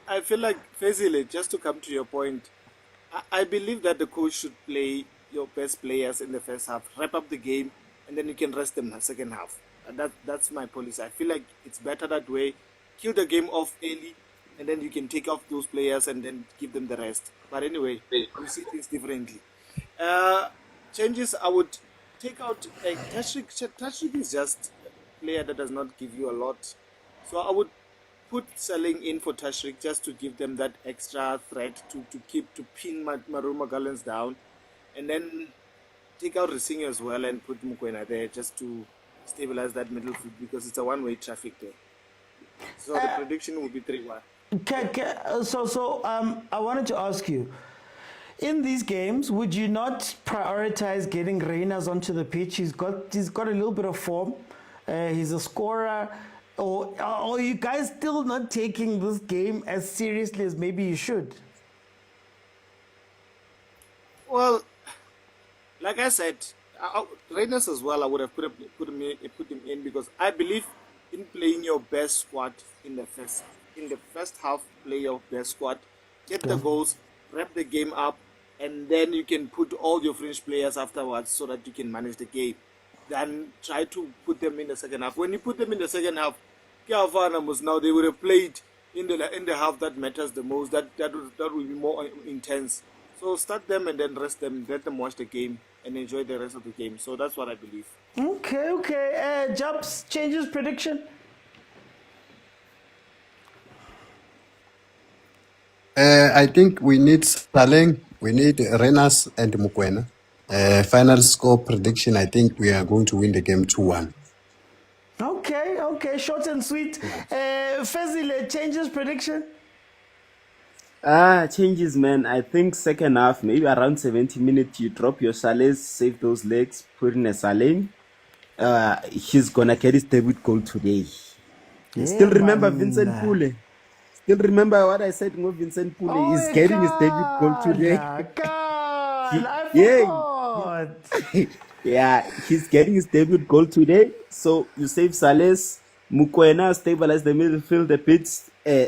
I feel like, Fezile, just to come to your point, I believe that the coach should play your best players in the first half, wrap up the game, and then you can rest them in the second half. And that's my policy. I feel like it's better that way. Kill the game off early, and then you can take off those players and then give them the rest. But anyway, we see things differently. Changes, I would take out Tashrik. Tashrik is just a player that does not give you a lot. So I would put selling in for Tashrik just to give them that extra threat to pin Marumo Gallants down, and then take out Racing as well and put Mokwena there just to stabilize that middle field because it's a one-way traffic there. So the prediction will be 3-1. I wanted to ask you, in these games, would you not prioritize getting Reyners onto the pitch? He's got a little bit of form. He's a scorer. Or are you guys still not taking this game as seriously as maybe you should? Well, like I said, Reyners as well, I would have put him in because I believe in playing your best squad in the first half. Play your best squad, get the goals, wrap the game up, and then you can put all your French players afterwards so that you can manage the game. Then try to put them in the second half. When you put them in the second half, now they would have played in the half that matters the most. That will be more intense. So start them and then rest them. Let them watch the game and enjoy the rest of the game. So that's what I believe. Okay. Jobs changes prediction. I think we need Saleng, we need Renas and Mokwena. Final score prediction, I think we are going to win the game 2-1. Okay, short and sweet. Fezile, changes prediction? Changes, man. I think second half, maybe around 70 minutes, you drop your Saleh, save those legs, put in a Saleh. He's gonna get his debut goal today. Still remember Vincent Pule. Still remember what I said about Vincent Pule. He's getting his debut goal today. Yeah. Yeah, he's getting his debut goal today. So you save Sales, Mokwena, stabilize the midfield a bit,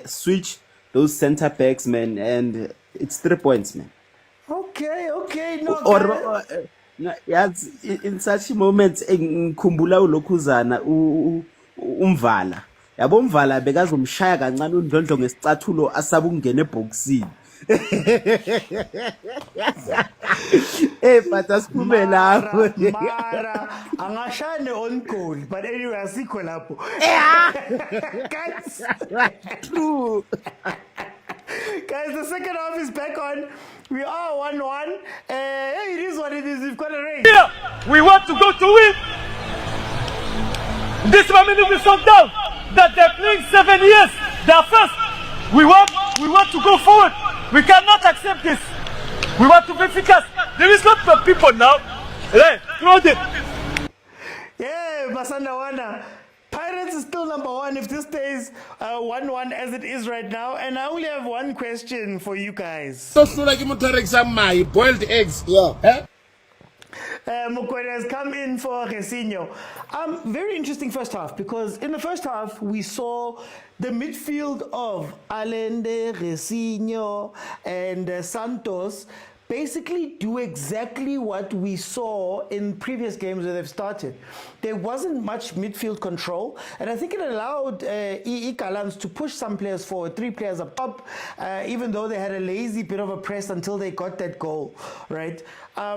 switch those centre backs, man, and it's 3 points, man. Okay. No, Yeah, in such moments, ngikhumbula ulokhuzana umvala. Yabo umvala bekazomshaya kancane uNdlondlo ngesicathulo asaba ukungena eboxini. But asiphume lapho. Mara, angashane on goal, but anyway, asikho lapho. True. Guys, the second half is back on. We are 1-1. Hey, it is what it is. We've got a race. Here, we want to go to win. This Mamelodi Sundowns that they're playing 7 years. They're first. We want to go forward. We cannot accept this. We want to be efficacious. There is lots of people now. Hey, throw them. Yeah, Masandawana. Pirates is still number 1 if this stays 1-1 as it is right now. And I only have one question for you guys. So like my boiled eggs. Yeah. Mokwena has come in for Resinho. Very interesting first half, because in the first half we saw the midfield of Allende, Resinho and Santos basically do exactly what we saw in previous games where they've started. There wasn't much midfield control, and I think it allowed Gallants to push some players forward, 3 players up top, even though they had a lazy bit of a press until they got that goal, right? I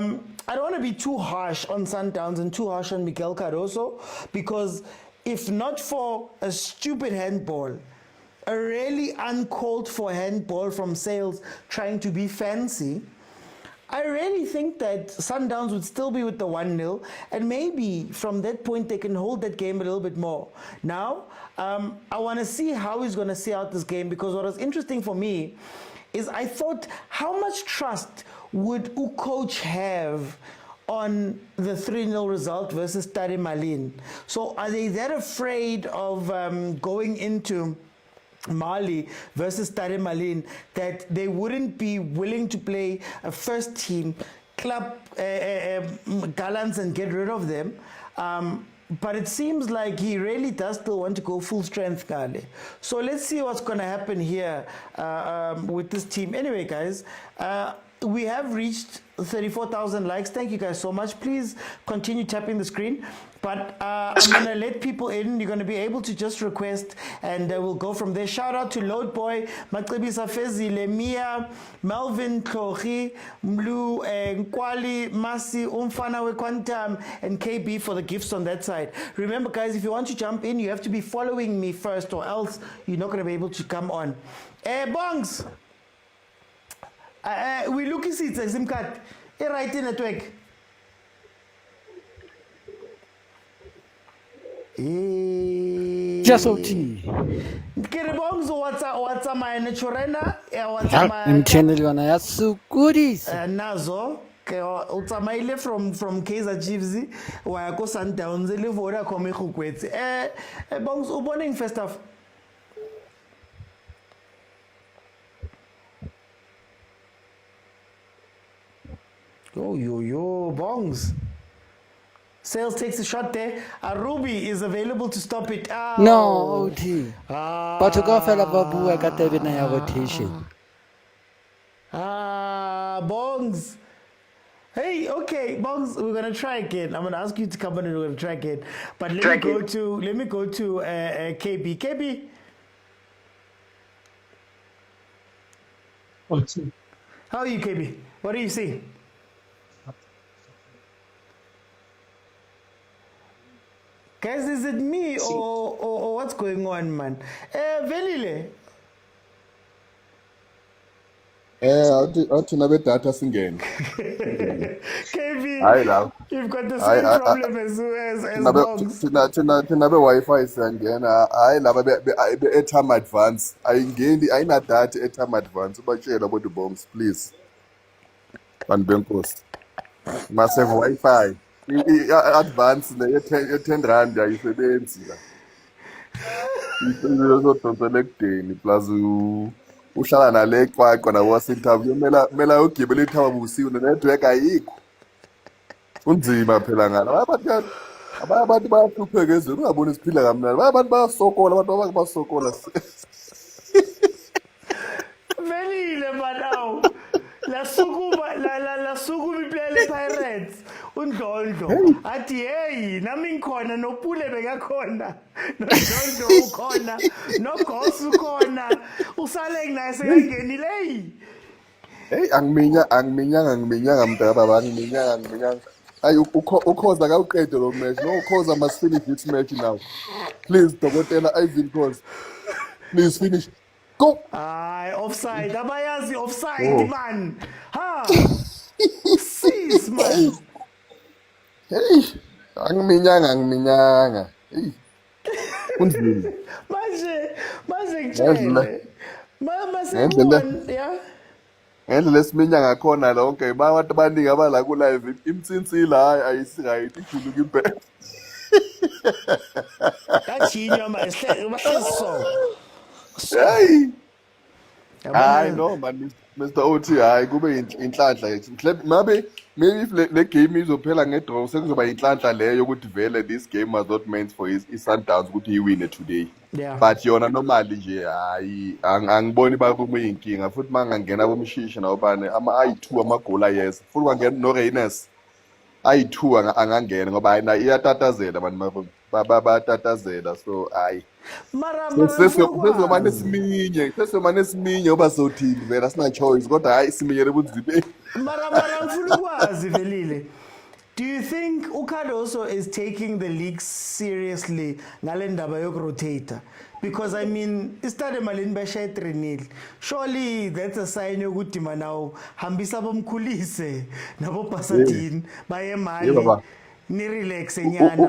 don't want to be too harsh on Sundowns and too harsh on Miguel Cardoso, because if not for a stupid handball, a really uncalled for handball from Sales trying to be fancy, I really think that Sundowns would still be with the 1-0, and maybe from that point they can hold that game a little bit more. Now, I want to see how he's going to see out this game, because what was interesting for me is I thought, how much trust would coach have on the 3-0 result versus Stade Malien? So are they that afraid of going into Mali versus Stade Malien that they wouldn't be willing to play a first team club Gallants and get rid of them? But it seems like he really does still want to go full strength, Kale. So let's see what's going to happen here with this team. Anyway, guys, we have reached 34,000 likes. Thank you guys so much. Please continue tapping the screen. But I'm going to let people in. You're going to be able to just request, and we'll go from there. Shout out to Load Boy, Matlebi Safezi, Lemia, Melvin Klochi, Mlu, Nkwali, Masi, Umfana Quantum, and KB for the gifts on that side. Remember, guys, if you want to jump in, you have to be following me first, or else you're not going to be able to come on. Bongs! We look at it, SIM card. Right in network. Just OT. Bongs, what's my naturena? Mtheneli yona yasukurisa. Nazo. Utsamaile from Kaizer Chiefs wa go Sundowns le vora come go kwetse. Bongs o boneng first half. Yo, Bongs. Sales takes a shot there. Ruby is available to stop it. Oh. No, OT. Batho kaofela ba bua ka tebena ya rotation. Bongs. Hey, okay, Bongs, we're gonna try again. I'm gonna ask you to come on and we're gonna try again. But let me go to KB. KB. How are you, KB? What do you see? Guys, is it me or what's going on, man? Velile. Athi nabe data singene. KB, Hayi la. You've got the same problem as Bongs. Thina be Wi-Fi siyangena. Hayi laba be airtime advance. Ayingeni ayina data airtime advance. Ubatshela about the Bongs, please. Bantu benkosi. Must have Wi-Fi. Advance le ye 10 rand ayisebenzi la. Izodonsela ekudeni plus uhlala nale qwaqwa nawo wasinterview mela ugibela ithaba busiwe network ayikho. Unzima phela ngala. Abanye abantu bayahlupheka ezweni ungaboni siphila kamnandi. Abanye abantu bayasokola abantu basokola. Velile manaw. La sukuma iplele Pirates. Undlondo. Athi hey, nami ngikhona noPule bekakhona. Nondlondo ukhona, noGosu ukhona. Usale naye sekangenile. Hey, angiminyanga mntaba bani ngiminyanga. Ay ukhoza akawuqede lo match. No ukhoza must finish this match now. Please Dokotela Irvin Khoza. Please finish. Go. Ay, offside. Abayazi offside man. Ha. Sis man. Hey, angiminyanga. Hey. Kunzima. Manje ngitshele. Mama sekuwona ya. Ngendlela esiminya ngakhona lonke abantu abaningi abala ku live imtsinsila hayi ayisiright ijuluka impela. Kachinywa mahlelo. Hey. Hayi no man Mr. OT hayi kube inhlanhla yethu. Maybe if le game izophela ngedraw sekuzoba inhlanhla leyo ukuthi vele this game was not meant for Sundowns ukuthi iwine today. Yeah. But yona normally nje hayi angiboni bakube inkinga futhi mangangena bomshishi nawubane i2 amagola yes futhi kwangena no Rainers i2 angangena ngoba ayina iyatatazela abantu batatazela so hayi sesomane siminye oba sothini vela sina choice kodwa hayi siminyele bunzima. Mara ngifuna ukwazi Velile. Do you think Cardoso is taking the league seriously ngale ndaba yokurotate? Because I mean, istade malini bashaye 3-0. Surely that's a sign yokuthi manaw hambisa bomkhulise nabo Basatini baye mali. Ni relax enyana man.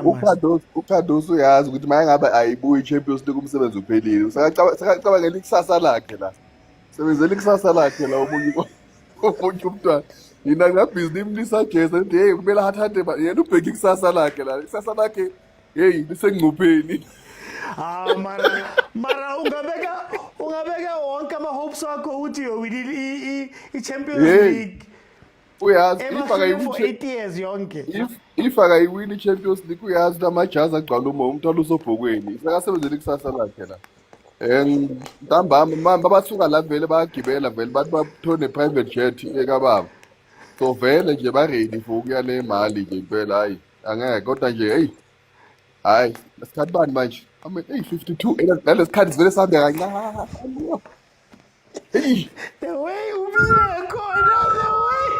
uCardoso uyazi ukuthi maye ngabe ayibuyi iChampions League umsebenzi uphelile. Usacabangela ikusasa lakhe la. Sebenzela ikusasa lakhe la omunye umntwana. Yina ngabhizi imlisageza nje hey kumele hathathe yena ubheke ikusasa lakhe la. Ikusasa lakhe hey lisengcupheni. Mara ungabeka wonke ama hopes wakho uthi uyowina iChampions League. Uyazi for 8 years yonke. If akayiwini iChampions League uyazi lamajazi agcwala umuntu alusobhokweni. Sekasebenzela ikusasa lakhe la. Ntambama babasuka la vele bayagibela vele bathi bathone private jet ekababa. So vele nje ba ready for ukuya le mali nje impela hayi angeke kodwa nje hey hayi lesikhathi bani manje ame 52 nalesikhathi vele sambe kancane. Hey the way ubile khona the way.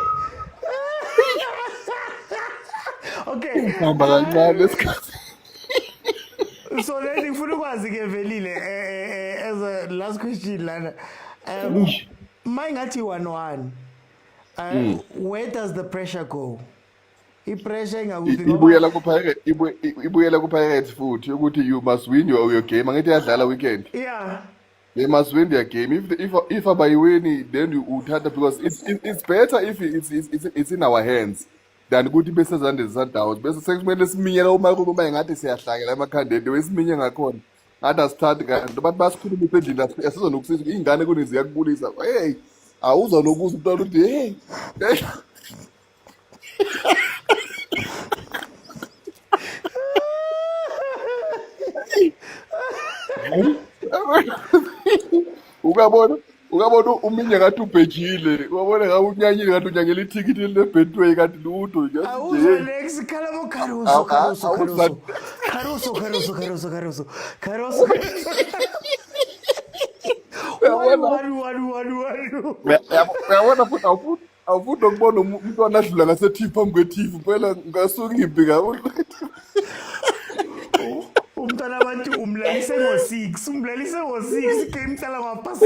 Okay. Samba kancane lesikhathi. So then ngifuna ukwazi ke Velile as a last question lana mayingathi 1-1 where does the pressure go? I-pressure ingakuthi ibuyela ku Pirates futhi ukuthi you must win your game angithi yadlala weekend. Yeah. They must win their game. If abayiwini then you uthatha because it's better if it's in our hands than ukuthi bese zande Sundowns bese sekumele siminyela uMarumo bayengathi siyahlangela emakhandeni wesiminye ngakhona ngathi asithathe kanti abantu basikhuluma endlini asizonokusiza ingane kuneziya kubulisa hey awuza nokuza umntwana uthi hey ukabona uminye ngathi ubhejile ubona ngabe unyanyile ngathi unyangela ithikithi lebetway kanti lutho nje awuzolex khalamo Caruso uyabona futhi awufuthi ukubona umntwana adlula ngasethifu phambi kwethifu phela ngasuka impi kakhulu umntwana abantu umlalise ngo6 game chala ngapha7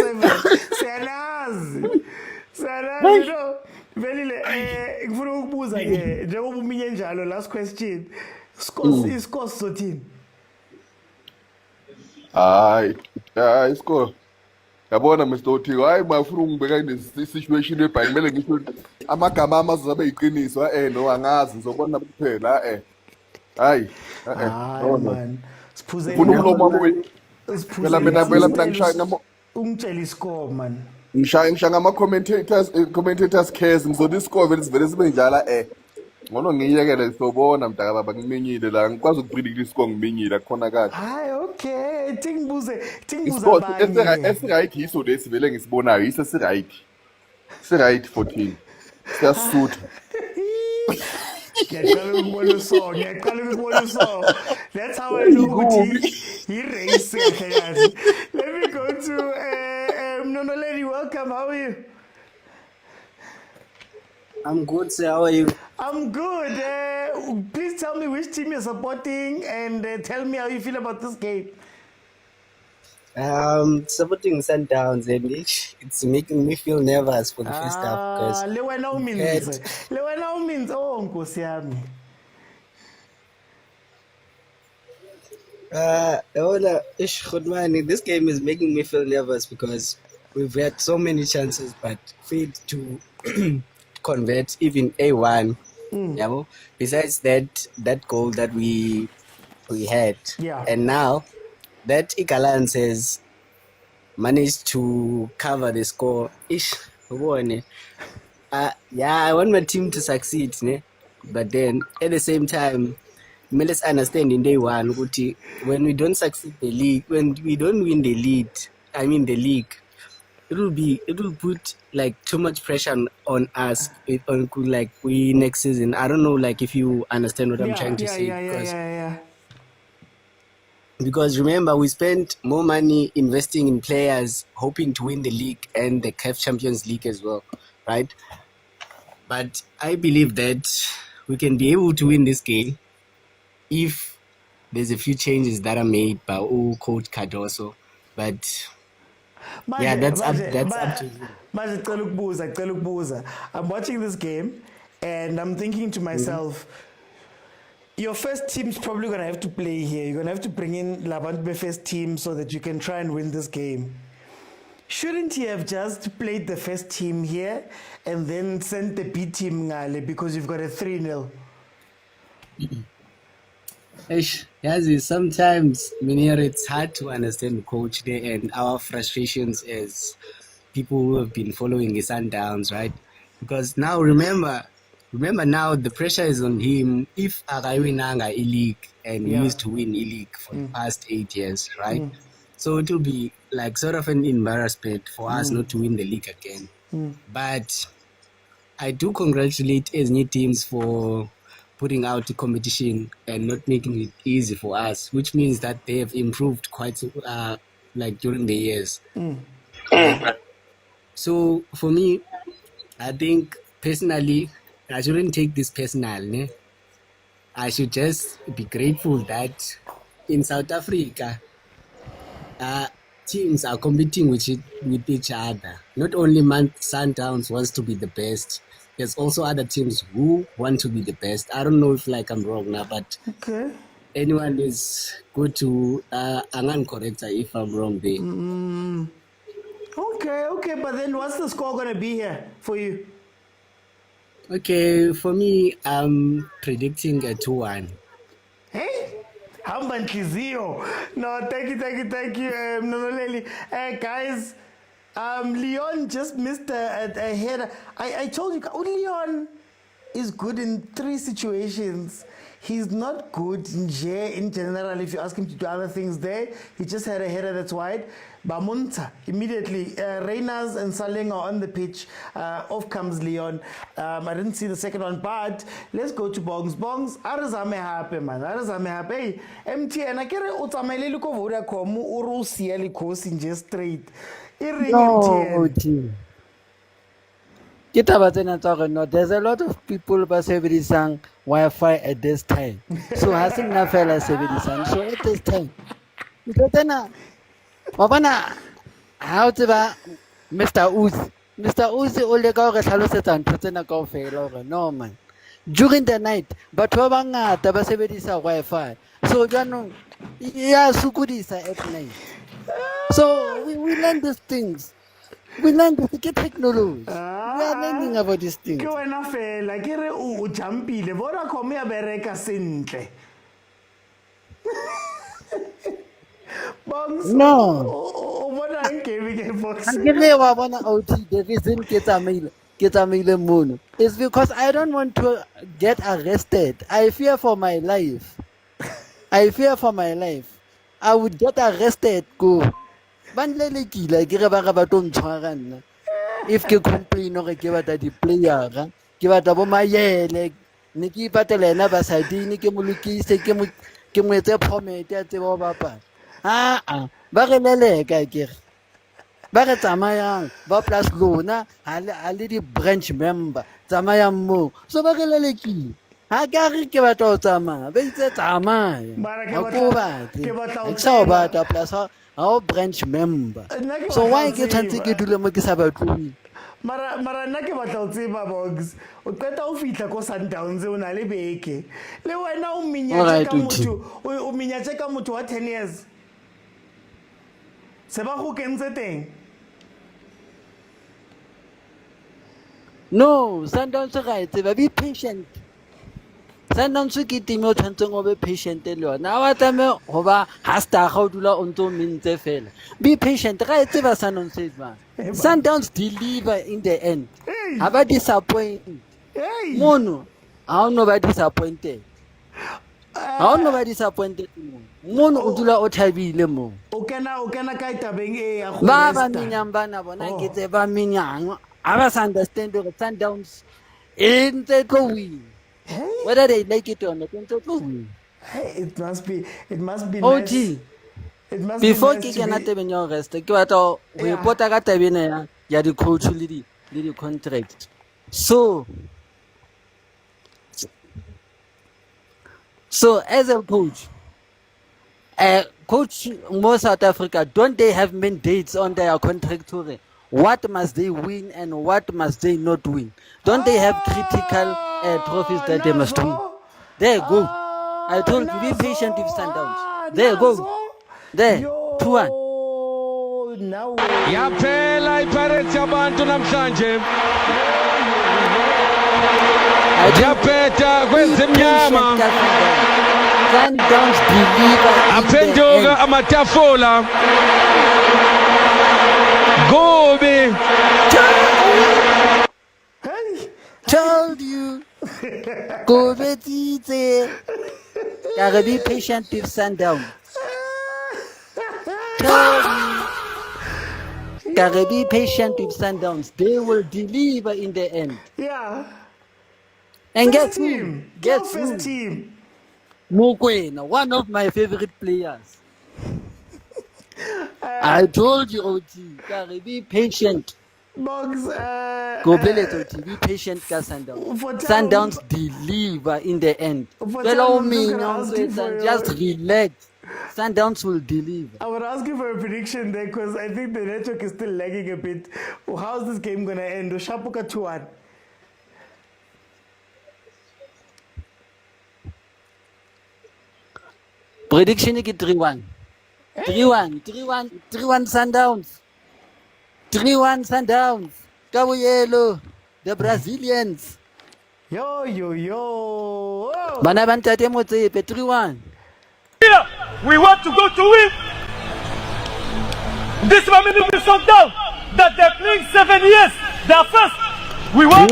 siyalazi no Velile ngifuna ukubuza ke njengoba uminye njalo last question score sothini hayi score yabona Mr. Othigo hayi bafuna ungibeka in situation ebhayi kumele ngisho amagama amazobe iqiniso no angazi ngizobona kuphela hayi man Siphuze ufuna umlomo wami ungitshela iscore man. ngisha ngama-commentators cares ngizona iscore vele sivele sibe njala ngono ngiyekele sobona mdaka baba ngiminyile la ngikwazi ukupredict iscore ngiminyile akukhona kade Hayi okay tingibuze iscore abanye. esiright yiso lesi vele ngisibonayo yiso esiright 14 siyasutha Ngiyaqala ukubona so. That's how I know ukuthi yi-race kahle. Let me go to Nono Lady, welcome. How are you? I'm good, sir. How are you? I'm good. Please tell me which team you're supporting and tell me how you feel about this game. Supporting Sundowns, and it's making me feel nervous for the first half because Lewena means oh nkosi yami. This game is making me feel nervous because we've had so many chances but failed to convert even A1. Yeah, besides that goal that we had, and now that Gallants has managed to cover the score. I want my team to succeed, but then at the same time, let's understand in day one, when we don't succeed the league, when we don't win the league, it will put like too much pressure on us on like we next season. I don't know like if you understand what I'm trying to say. Because remember, we spent more money investing in players, hoping to win the league and the CAF Champions League as well, right? But I believe that we can be able to win this game if there's a few changes that are made by Coach Cardoso. But that's up to you. I'm watching this game and I'm thinking to myself, your first team's probably going to have to play here. You're going to have to bring in Labantbe first team so that you can try and win this game. Shouldn't he have just played the first team here and then sent the B team ngale because you've got a 3-0? Sometimes, it's hard to understand Coach there and our frustrations as people who have been following the Sundowns, right? Because now remember now the pressure is on him. If Agaiwinanga e-league and he used to win e-league for the past 8 years, right? So it will be like sort of an embarrassment for us not to win the league again. But I do congratulate as new teams for putting out the competition and not making it easy for us, which means that they have improved quite like during the years. So for me, I think personally, I shouldn't take this personal. I should just be grateful that in South Africa, teams are competing with each other. Not only Sundowns wants to be the best, there's also other teams who want to be the best. I don't know if I'm wrong now, but anyone is good to correct if I'm wrong there. Okay, but then what's the score going to be here for you? Okay, for me, I'm predicting a 2-1. Hey? No, thank you, Nonoleli. Guys, Leon just missed a header. I told you, Leon is good in 3 situations. He's not good in general. If you ask him to do other things there, he just had a header that's wide. Bamunta, immediately, Reyners and Saleng are on the pitch. Off comes Leon. I didn't see the second one, but let's go to Bongs. Bongs, arizame happy, man. Arizame happy. Hey, MTN, I can't utamele look over there, come, Urusieli coasting just straight. No, team. No, there's a lot of people who sang Wi-Fi at this time. So hasn't Nafela sang. So at this time. Mabana, how to Mr. Uzi? Mr. Uzi only go Halosetan, Tatena go fail. No man. During the night, but Wabanga, Tabasebedisa Wi-Fi. So, yeah, Sukudisa at night. So, we learn these things. We learn to get technology. We are learning about these things. Ke wena fela ke re o jumpile bona come ya bereka sentle. Bongs, No. what I'm giving a box. I give you one OT. The reason get a mail moon is because I don't want to get arrested. I fear for my life. I fear for my life. I would get arrested. Go. Bandlele kila ke re ba ga ba tlo ntshwara nna. If ke complain or ke batla di player, ke batla bo mayele, ne ke ipatela ena ba sadini ke mo lokise ke mo etse format ya tsebo ba bapala. Ba re leleka ke re. Ba re tsamayang ba plus lona ha le di branch member tsamayang mo. So ba re lelekile. Ha ka re ke batla ho tsamaya, ba itse tsamaya. Ha ko batla. Ke sa batla plus our branch member. So why ke tshwantse ke dule mo ke sa batlong? Mara nna ke batla ho tseba Bogs. O qeta ho fihla ko Sundowns o na le beke. Le wena o minyatse ka motho wa 10 years. Se ba go kentse teng. No, Sundowns ga e tseba, be patient. Sundowns ke team o tshwantseng o be patient le yona. A wa tame ho ba hasta ga o dula o ntse o mentse fela. Be patient, ga e tseba Sundowns e ba. Sundowns deliver in the end. Ha ba disappoint. Mono, ha o no ba disappointed. Ha o no ba disappointed mo. Mono o dula o thabile mo. O kena ka tabeng e ya go. Ba minyang bana bona ke tse ba minyang. I was understand the Sundowns in the win. Whether they like it or not, it must be OG. nice. Before ke kena tabeng ya rest, ke batla go ipota ka tabeng ya di coach le di contract. So as a coach, coach more South Africa, don't they have mandates on their contract to what must they win and what must they not win? Don't they have critical trophies that they must win? There you go. I told you, be patient with Sundowns. There you go. There, 2-1. Yaphela iPirates yabantu namhlanje. Ajaphetha kwezimnyama. Sundowns deliver. Aphenduka amatafula. Gobi. Told you. Go betite. Gotta be patient with Sundowns. Told you. Gotta be patient with Sundowns. They will deliver in the end. Yeah. And get who? Get first team. Mokwena, one of my favorite players. I told you, OT. Gotta be patient. Bogs, go play it, OT. Be patient, Sundowns. Sundowns deliver in the end. Follow me, just relax. Sundowns will deliver. I would ask you for a prediction there because I think the network is still lagging a bit. How's this game going to end? Shapuka 2-1. Prediction is 3-1. 3-1 Sundowns. 3-1 Sundowns. Kabuyelo, the Brazilians. Yo. Bana bantate Motsepe 3-1. We want to go to win. This Mamelodi Sundowns that they're playing 7 years. They're first. We want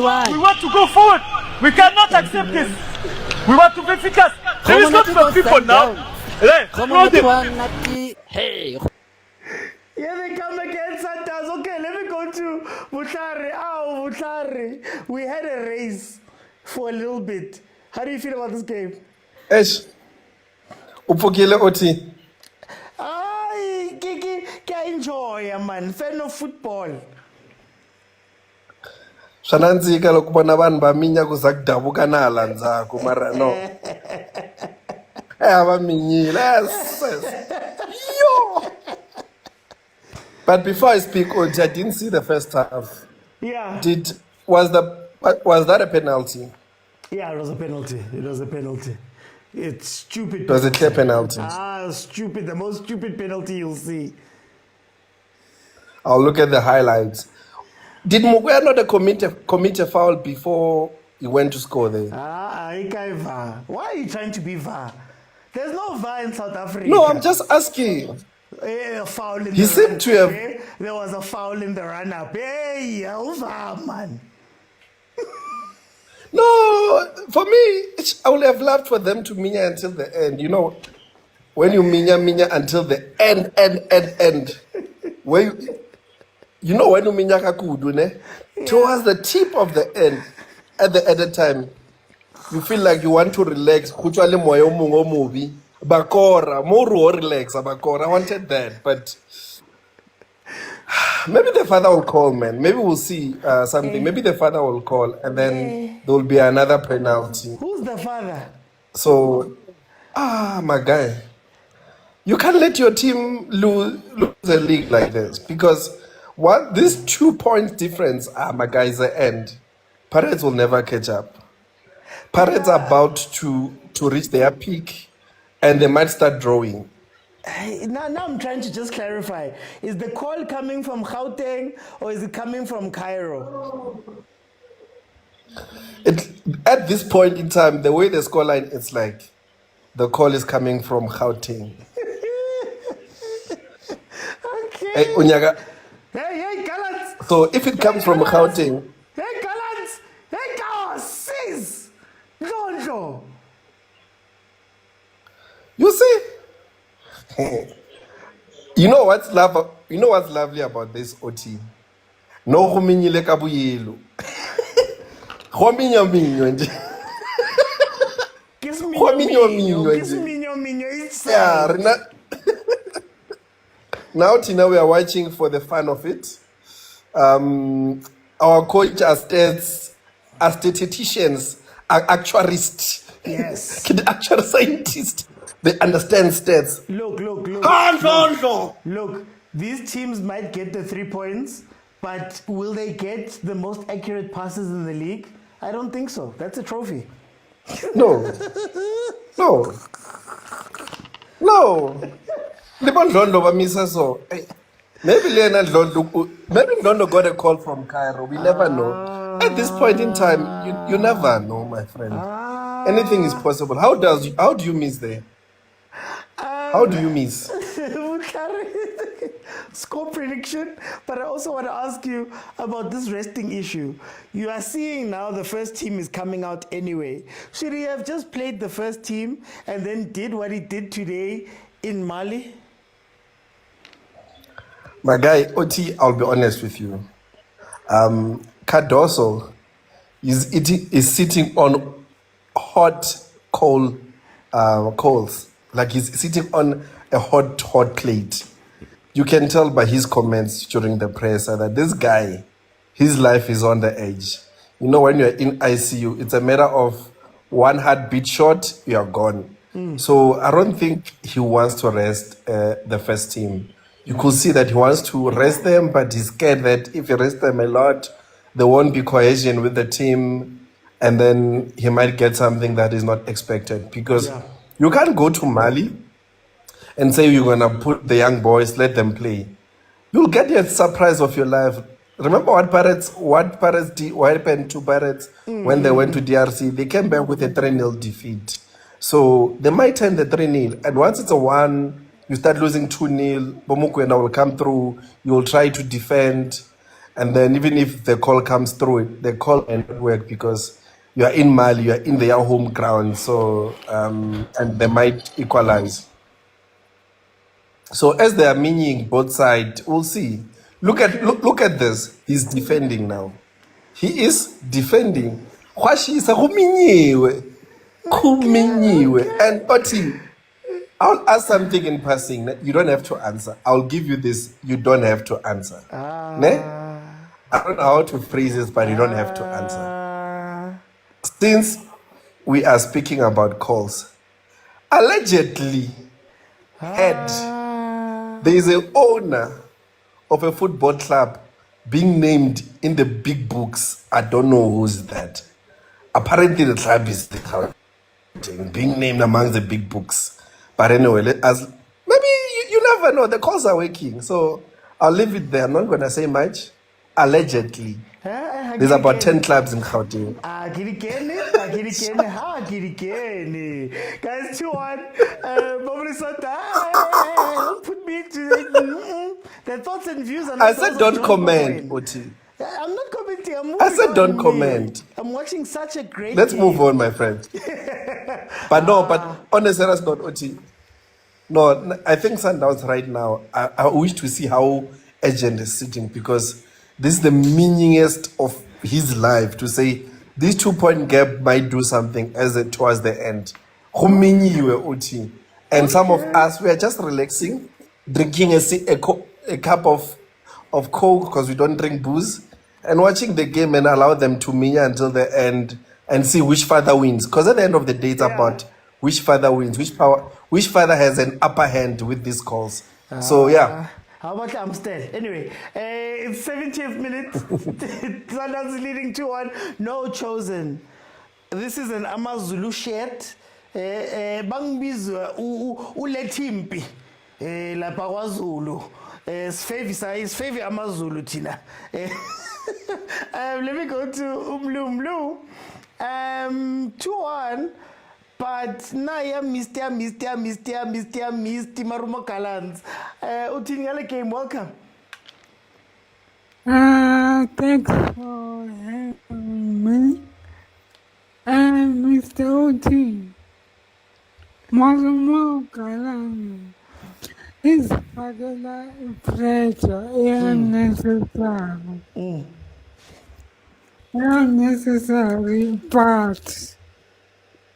to go forward. We cannot accept this. We want to be efficacious. There is not some people now. Hey. Yeah, they come against Sundowns. Okay, let me go to Butlari. Butlari. We had a race for a little bit. How do you feel about this game? Upokile OT. I enjoy, man. Fan of football. Swananzika lokubona abantu baminya kuza kudabuka nala nzako mara no. Abaminyile. Yo. But before I speak, OT, I didn't see the first half. Yeah. Was that a penalty? Yeah, it was a penalty. It's stupid. It was a clear penalty. Stupid. The most stupid penalty you'll see. I'll look at the highlights. Did Mokwena not commit a foul before he went to score there? Why are you trying to be VAR? There's no VAR in South Africa. No, I'm just asking. A foul in He the seemed run. to have. Eh? There was a foul in the run-up. Hey, over, man. No, for me, I would have loved for them to minya until the end. You know, when you minya until the end. Where you know when you minya kakudu, ne? Towards the tip of the end, at the time, you feel like you want to relax. Kuchwale moyo mungo movie. Bakora, more relax, Bakora. I wanted that, but maybe the father will call, man. Maybe we'll see something. Maybe the father will call, and then there will be another penalty. Who's the father? So, my guy, you can't let your team lose the league like this, because this 2 point difference, my guy, is the end. Pirates will never catch up. Pirates are about to reach their peak, and they might start drawing. Now I'm trying to just clarify. Is the call coming from Gauteng or is it coming from Cairo? At this point in time, the way the scoreline, it's like the call is coming from Gauteng. Okay. Hey, Unyaga. Hey, Gallants. So if it comes from Gauteng, Hey, Gallants. Hey, Gallants. Sis. Jojo. you see, you know what's lovely about this OT? No huminyile kabuyelo. Hominyo minyo nje. Hominyo minyo nje. Yeah, now Tina, we are watching for the fun of it. Our coach, our statisticians, are actuarists. Yes. The actual scientists. They understand stats. Look. Look, these teams might get the 3 points, but will they get the most accurate passes in the league? I don't think so. That's a trophy. No. Ndlondo bamisa so. Maybe Ndlondo got a call from Cairo. We never know. At this point in time, you never know, my friend. Anything is possible. How do you miss there? How do you miss? Score prediction, but I also want to ask you about this resting issue. You are seeing now the first team is coming out anyway. Should he have just played the first team and then did what he did today in Mali? My guy, Oti, I'll be honest with you. Cardoso is sitting on hot coals. Like he's sitting on a hot plate. You can tell by his comments during the presser that this guy, his life is on the edge. You know, when you're in ICU, it's a matter of one heartbeat short, you're gone. So I don't think he wants to rest the first team. You could see that he wants to rest them, but he's scared that if he rests them a lot, there won't be cohesion with the team, and then he might get something that is not expected. Because you can't go to Mali and say you're going to put the young boys, let them play. You'll get the surprise of your life. Remember what happened to Pirates when they went to DRC? They came back with a 3-0 defeat. So they might turn the 3-0. And once it's a 1, you start losing 2-0. Mokwena will come through. You will try to defend. And then even if the call comes through, the call may not work because you are in Mali, you are in their home ground. So, and they might equalize. So as they are meaning both sides, we'll see. Look at this. He's defending now. He is defending. And Oti, I'll ask something in passing. You don't have to answer. I'll give you this. You don't have to answer. Ne? I don't know how to phrase this, but you don't have to answer. Since we are speaking about calls, allegedly there is an owner of a football club being named in the big books. I don't know who's that. Apparently the club is being named among the big books. But anyway, maybe you never know. The calls are working. So I'll leave it there. I'm not going to say much. Allegedly. There's about 10 clubs in Gauteng. Guys, 2-1. Put me to the thoughts and views. I said don't comment, Oti. I'm not commenting. I'm I said don't comment. I'm watching such a great Let's game. move on, my friend. But no, but on a serious note, Oti. No, I think Sundowns right now, I wish to see how Agent is sitting, because this is the meaningest of his life to say this 2-point gap might do something towards the end. Oti. And some of us, we are just relaxing, drinking a cup of Coke because we don't drink booze, and watching the game and allow them to minya until the end and see which father wins. Because at the end of the day, it's about which father wins, which father has an upper hand with these calls. So yeah. How about Amstead? Anyway, it's 70th minute. Sundowns is leading 2-1. No chosen. This is an Amazulu shirt. Bangbizwa uletimpi lapha kwaZulu. Sfevi Amazulu tina. Let me go to Umlu. 2-1. But Naya Mr. Marumo Gallants. Utingale game, welcome. Thanks for having me. Mr. Oti, Marumo Gallants is particular pressure unnecessary. Unnecessary, but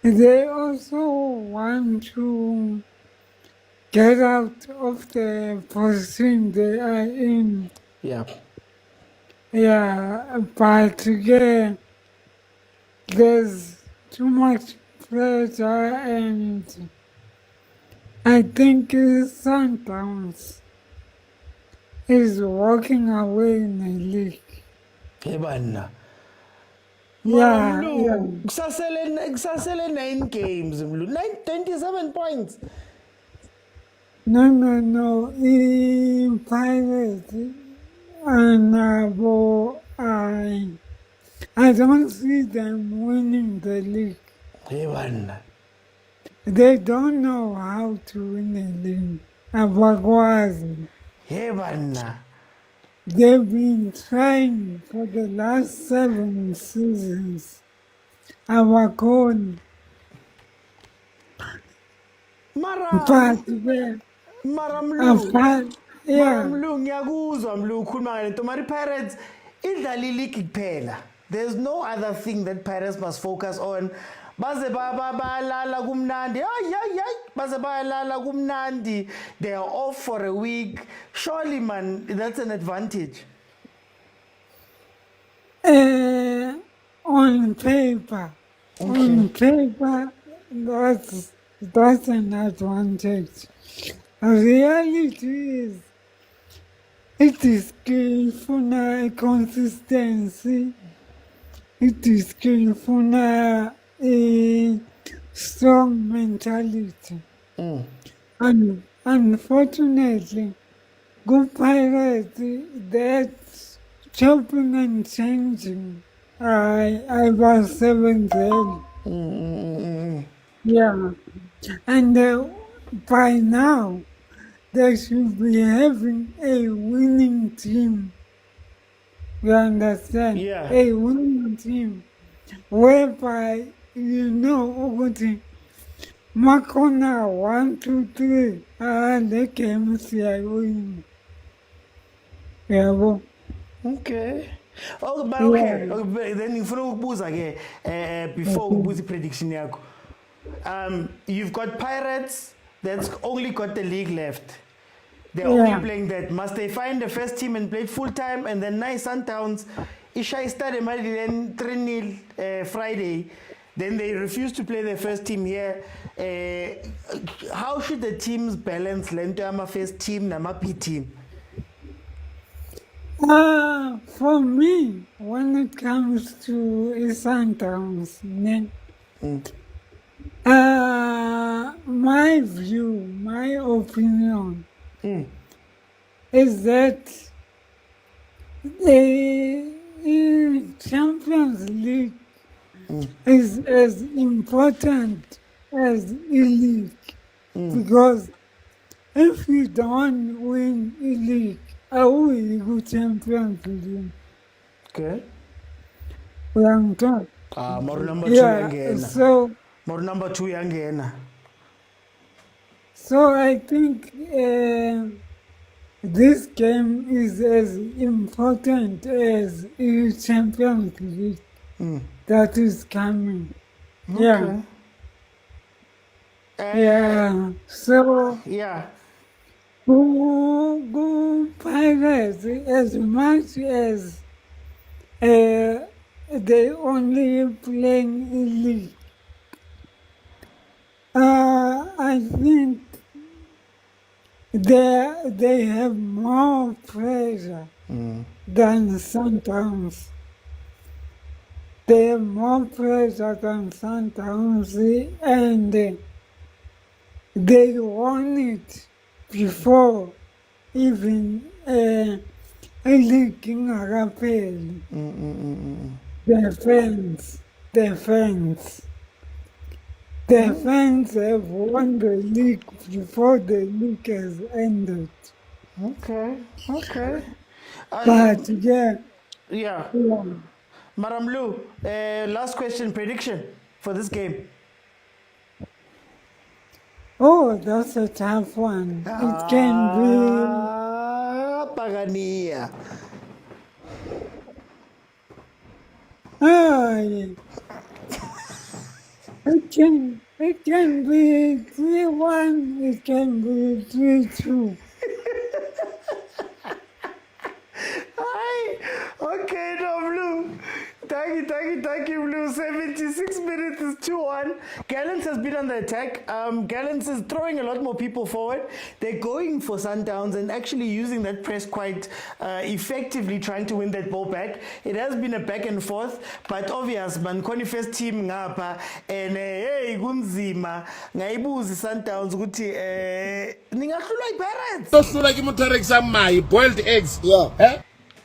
they also want to get out of the position they are in. Yeah. Yeah, but again, there's too much pressure, and I think Sundowns is walking away in the league. Ebana. Yeah, Kusasele 9 games, 27 points. No. In Pirates, and I don't see them winning the league. Ebana. They don't know how to win the league. Abakwazi. Ebana. They've been trying for the last 7 seasons. Abakoni. Maramlu ngiyakuzwa mlu ukhuluma ngento mari Pirates idlala league kuphela. There's no other thing that Pirates must focus on. Baze balala kumnandi. Baze balala kumnandi. They are off for a week. Surely, man, that's an advantage. On paper. Okay. On paper, that's an advantage. The reality is, it is skillful consistency. It is skillful a strong mentality. And unfortunately, good Pirates, that's chopping and changing. I was 7th. Yeah. And by now, they should be having a winning team. You understand? Yeah. A winning team. Whereby, Makona 1, 2, 3. The games are winning. Yeah, well. Okay. Oh, but okay. Then if you before we the prediction yako. You've got Pirates that's only got the league left. They're only playing that. Must they find the first team and play it full time? And then nice Sundowns, Isha started then 3-0 Friday. Then they refuse to play their first team here. How should the teams balance Lento Ama first team, Nama P team? For me, when it comes to Sundowns, my view, my opinion is that the Champions League is as important as the league because if you don't win the league, how will you go Champions League? Okay. More number 2 so more number 2 yangena. So I think this game is as important as the Champions League that is coming. Yeah. Yeah. So go Pirates as much as they only playing in league. I think they have more pressure than Sundowns. They have more pressure than Sundowns, and they won it before even league ingakapheli. The fans have won the league before the league has ended. Okay. But yeah. Madam Lou, last question, prediction for this game. Oh, that's a tough one. It can Pagania. It can be 3-1, it can be 3-2. Okay, no, Blue. Thank you, Blue. 76 minutes is 2-1. Gallants has been on the attack. Gallants is throwing a lot more people forward. They're going for Sundowns and actually using that press quite effectively, trying to win that ball back. It has been a back and forth, but obvious, man, first team ngapa and hey, kunzima ngaibuzi Sundowns ukuthi ningahlula iPirates. Tohlula ke motho exam my boiled eggs. Yeah. Eh?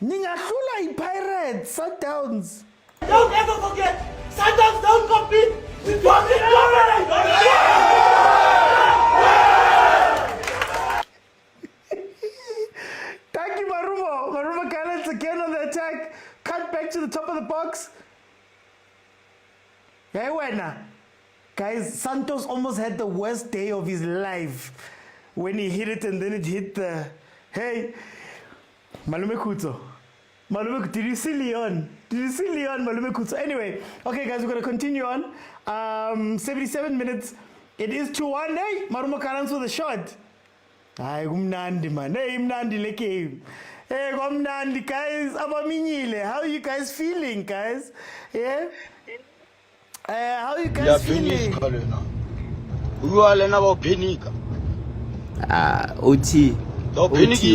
Ningahlula iPirates, Sundowns. Don't ever forget, Sundowns don't compete with fucking Thank you, Marumo. Marumo Gallants again on the attack. Cut back to the top of the box. Hey, winner. Guys, Santos almost had the worst day of his life when he hit it and then it hit the... Hey, Malume Kuto. Malume, did you see Leon? Malume Kuto? Anyway, okay, guys, we're going to continue on. 77 minutes. It is 2-1. Hey, Marumo Gallants with a shot. Hayi kumnandi man. Hey mnandi le game. Hey kumnandi guys. Abaminyile. How are you guys feeling, guys? Yeah? How are you guys feeling? Uthi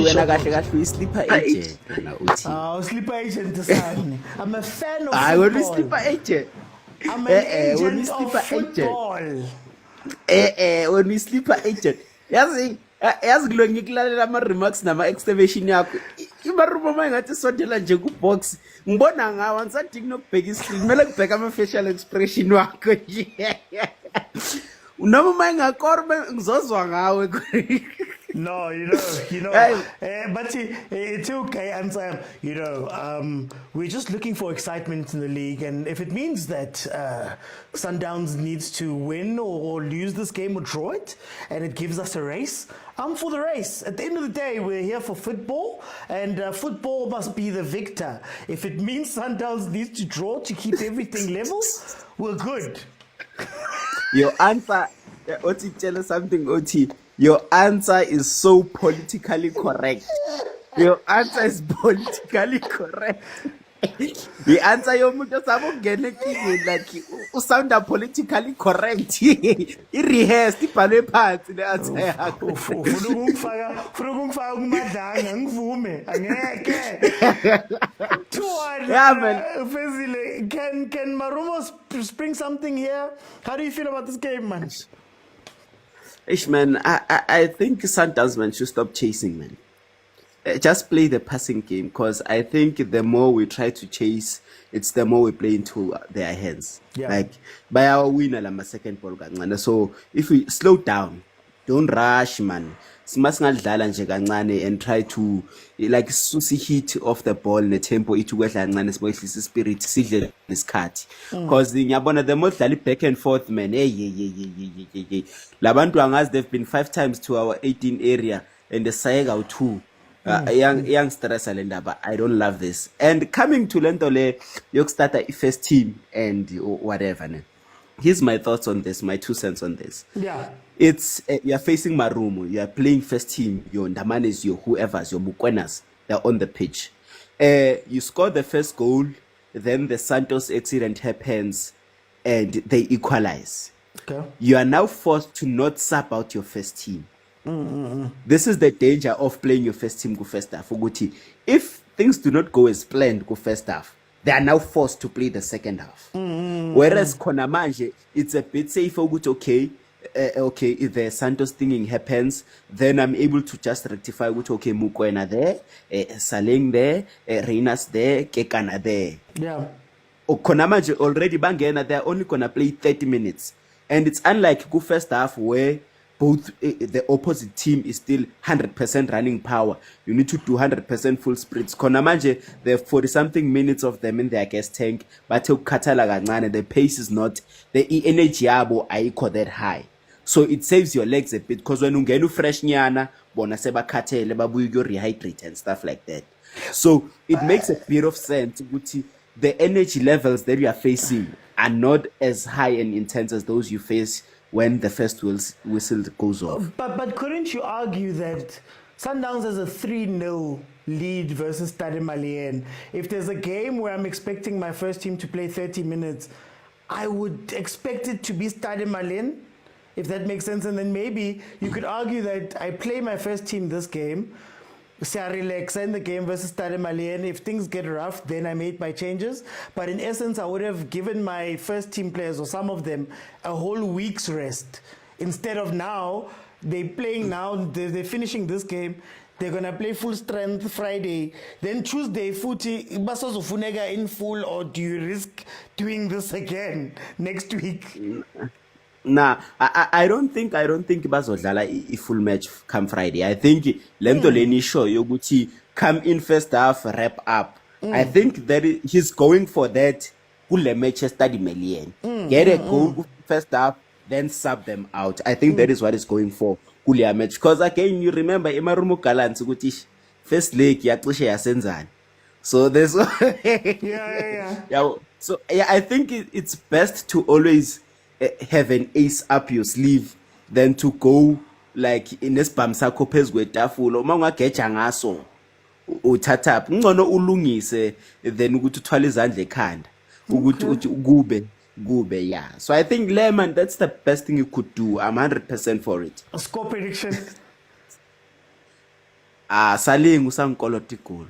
wena kahle kahle uyi-sleeper agent wena uthi sleeper agent sani. I'm a fan of hayi wena football. uyi-sleeper agent I'm an agent wena of uyi-sleeper football. wena uyi-sleeper agent yazi kulo ngikulalela ama-remarks nama-excavation yakho imarumo uma engathi sondela nje ku-box ngibona ngawo angisadingi nokubheka iscreen kumele kubheka ama-facial expression wakho nje noma uma engakora ngizozwa ngawe No, but it's okay, and Sam, we're just looking for excitement in the league, and if it means that Sundowns needs to win or lose this game or draw it, and it gives us a race, I'm for the race. At the end of the day, we're here for football, and football must be the victor. If it means Sundowns needs to draw to keep everything level, we're good. Your answer, Oti, tell us something, Oti. Your answer is so politically correct. Your answer is politically correct. The answer yomuntu osabongena ekini like usounda politically correct. I-rehearsed ibhalwe phansi le answer yakho. Ufuna ukungifaka kumadlanga ngivume angeke. 2-1. Yeah, man. Fezile, can Marumo spring something here? How do you feel about this game, man? Ish, man, I think Sundowns, man, should stop chasing, man. just play the passing game, because I think the more we try to chase, it's the more we play into their hands. Yeah. Like by our winner, my second ball kancane. So if we slow down, don't rush, man. Simasingadlala nje kancane and try to like susi hit off the ball ne tempo ithi kancane siboyehlisa spirit sidle nesikhathi, because ngiyabona the more dlala back and forth, man, hey labantu angazi they've been 5 times to our 18 area and the sayeka u2 young stress alenda, but I don't love this. And coming to lento le yokustarta first team and whatever, ne. Here's my thoughts on this, my 2 cents on this. Yeah. It's you're facing Marumo, you're playing first team, your Ndamanes, your whoever's, your Mokwenas, they're on the pitch. You score the first goal, then the Santos accident happens and they equalize. Okay. You are now forced to not sub out your first team. This is the danger of playing your first team go first half. If things do not go as planned go first half, they are now forced to play the second half. Whereas Konamanje, it's a bit safer. Okay, if the Santos thing happens, then I'm able to just rectify. Okay, Mokwena there, Saleng there, Reinas there, Kekana there. Yeah. Konamanje already bangena, they're only gonna play 30 minutes, and it's unlike go first half where both the opposite team is still 100% running power. You need to do 100% full sprints. Konamanje, there are 40-something minutes of them in their gas tank, but the pace is not, the energy yabo ayikho that high. So it saves your legs a bit, because when ungenu fresh nyana, bona seba katele, babu you rehydrate and stuff like that. So it makes a bit of sense. The energy levels that you are facing are not as high and intense as those you face when the first whistle goes off. But couldn't you argue that Sundowns has a 3-0 lead versus Stade Malien? If there's a game where I'm expecting my first team to play 30 minutes, I would expect it to be Stade Malien, if that makes sense. And then maybe you could argue that I play my first team this game, relax in the game versus Stade Malien. If things get rough, then I made my changes. But in essence, I would have given my first team players, or some of them, a whole week's rest. Instead of now, they're playing now, they're finishing this game, they're going to play full strength Friday. Then Tuesday, Futi, Basozofunega in full, or do you risk doing this again next week? Nah, I don't think bazodlala a full match come Friday. I think lento leni show yoguti come in first half, wrap up. I think that he's going for that kule match Stade Malien. Get a goal first half, then sub them out. I think that is what he's going for kule match. Because again, you remember Marumo Gallants ukuthi first leg yaxishe yasenzani. So there's yeah. So yeah, I think it's best to always have an ace up your sleeve than to go like in esibhamu sakho phezu kwetafula uma ungageja ngaso uthatha ngcono ulungise then ukuthi uthwala izandla ekhanda ukuthi kube yeah. So I think Lemon, that's the best thing you could do. I'm 100% for it. A score prediction. Saling usangkoloti goal.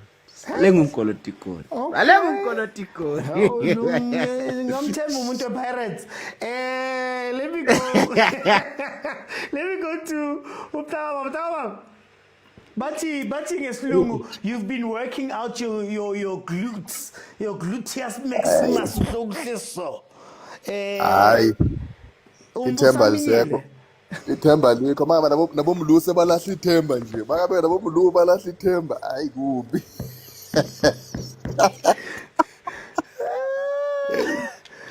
Ngomthemba umuntu wePirates. Let me go. Let me go to Mtawa. Bathi ngesilungu, you've been working out your glutes, your gluteus maximus sokuhleso. Hayi. Ithemba lisekho. Ithemba likho mama nabomluse balahla ithemba nje. Bakabe nabomluse balahla ithemba. Hayi kubi.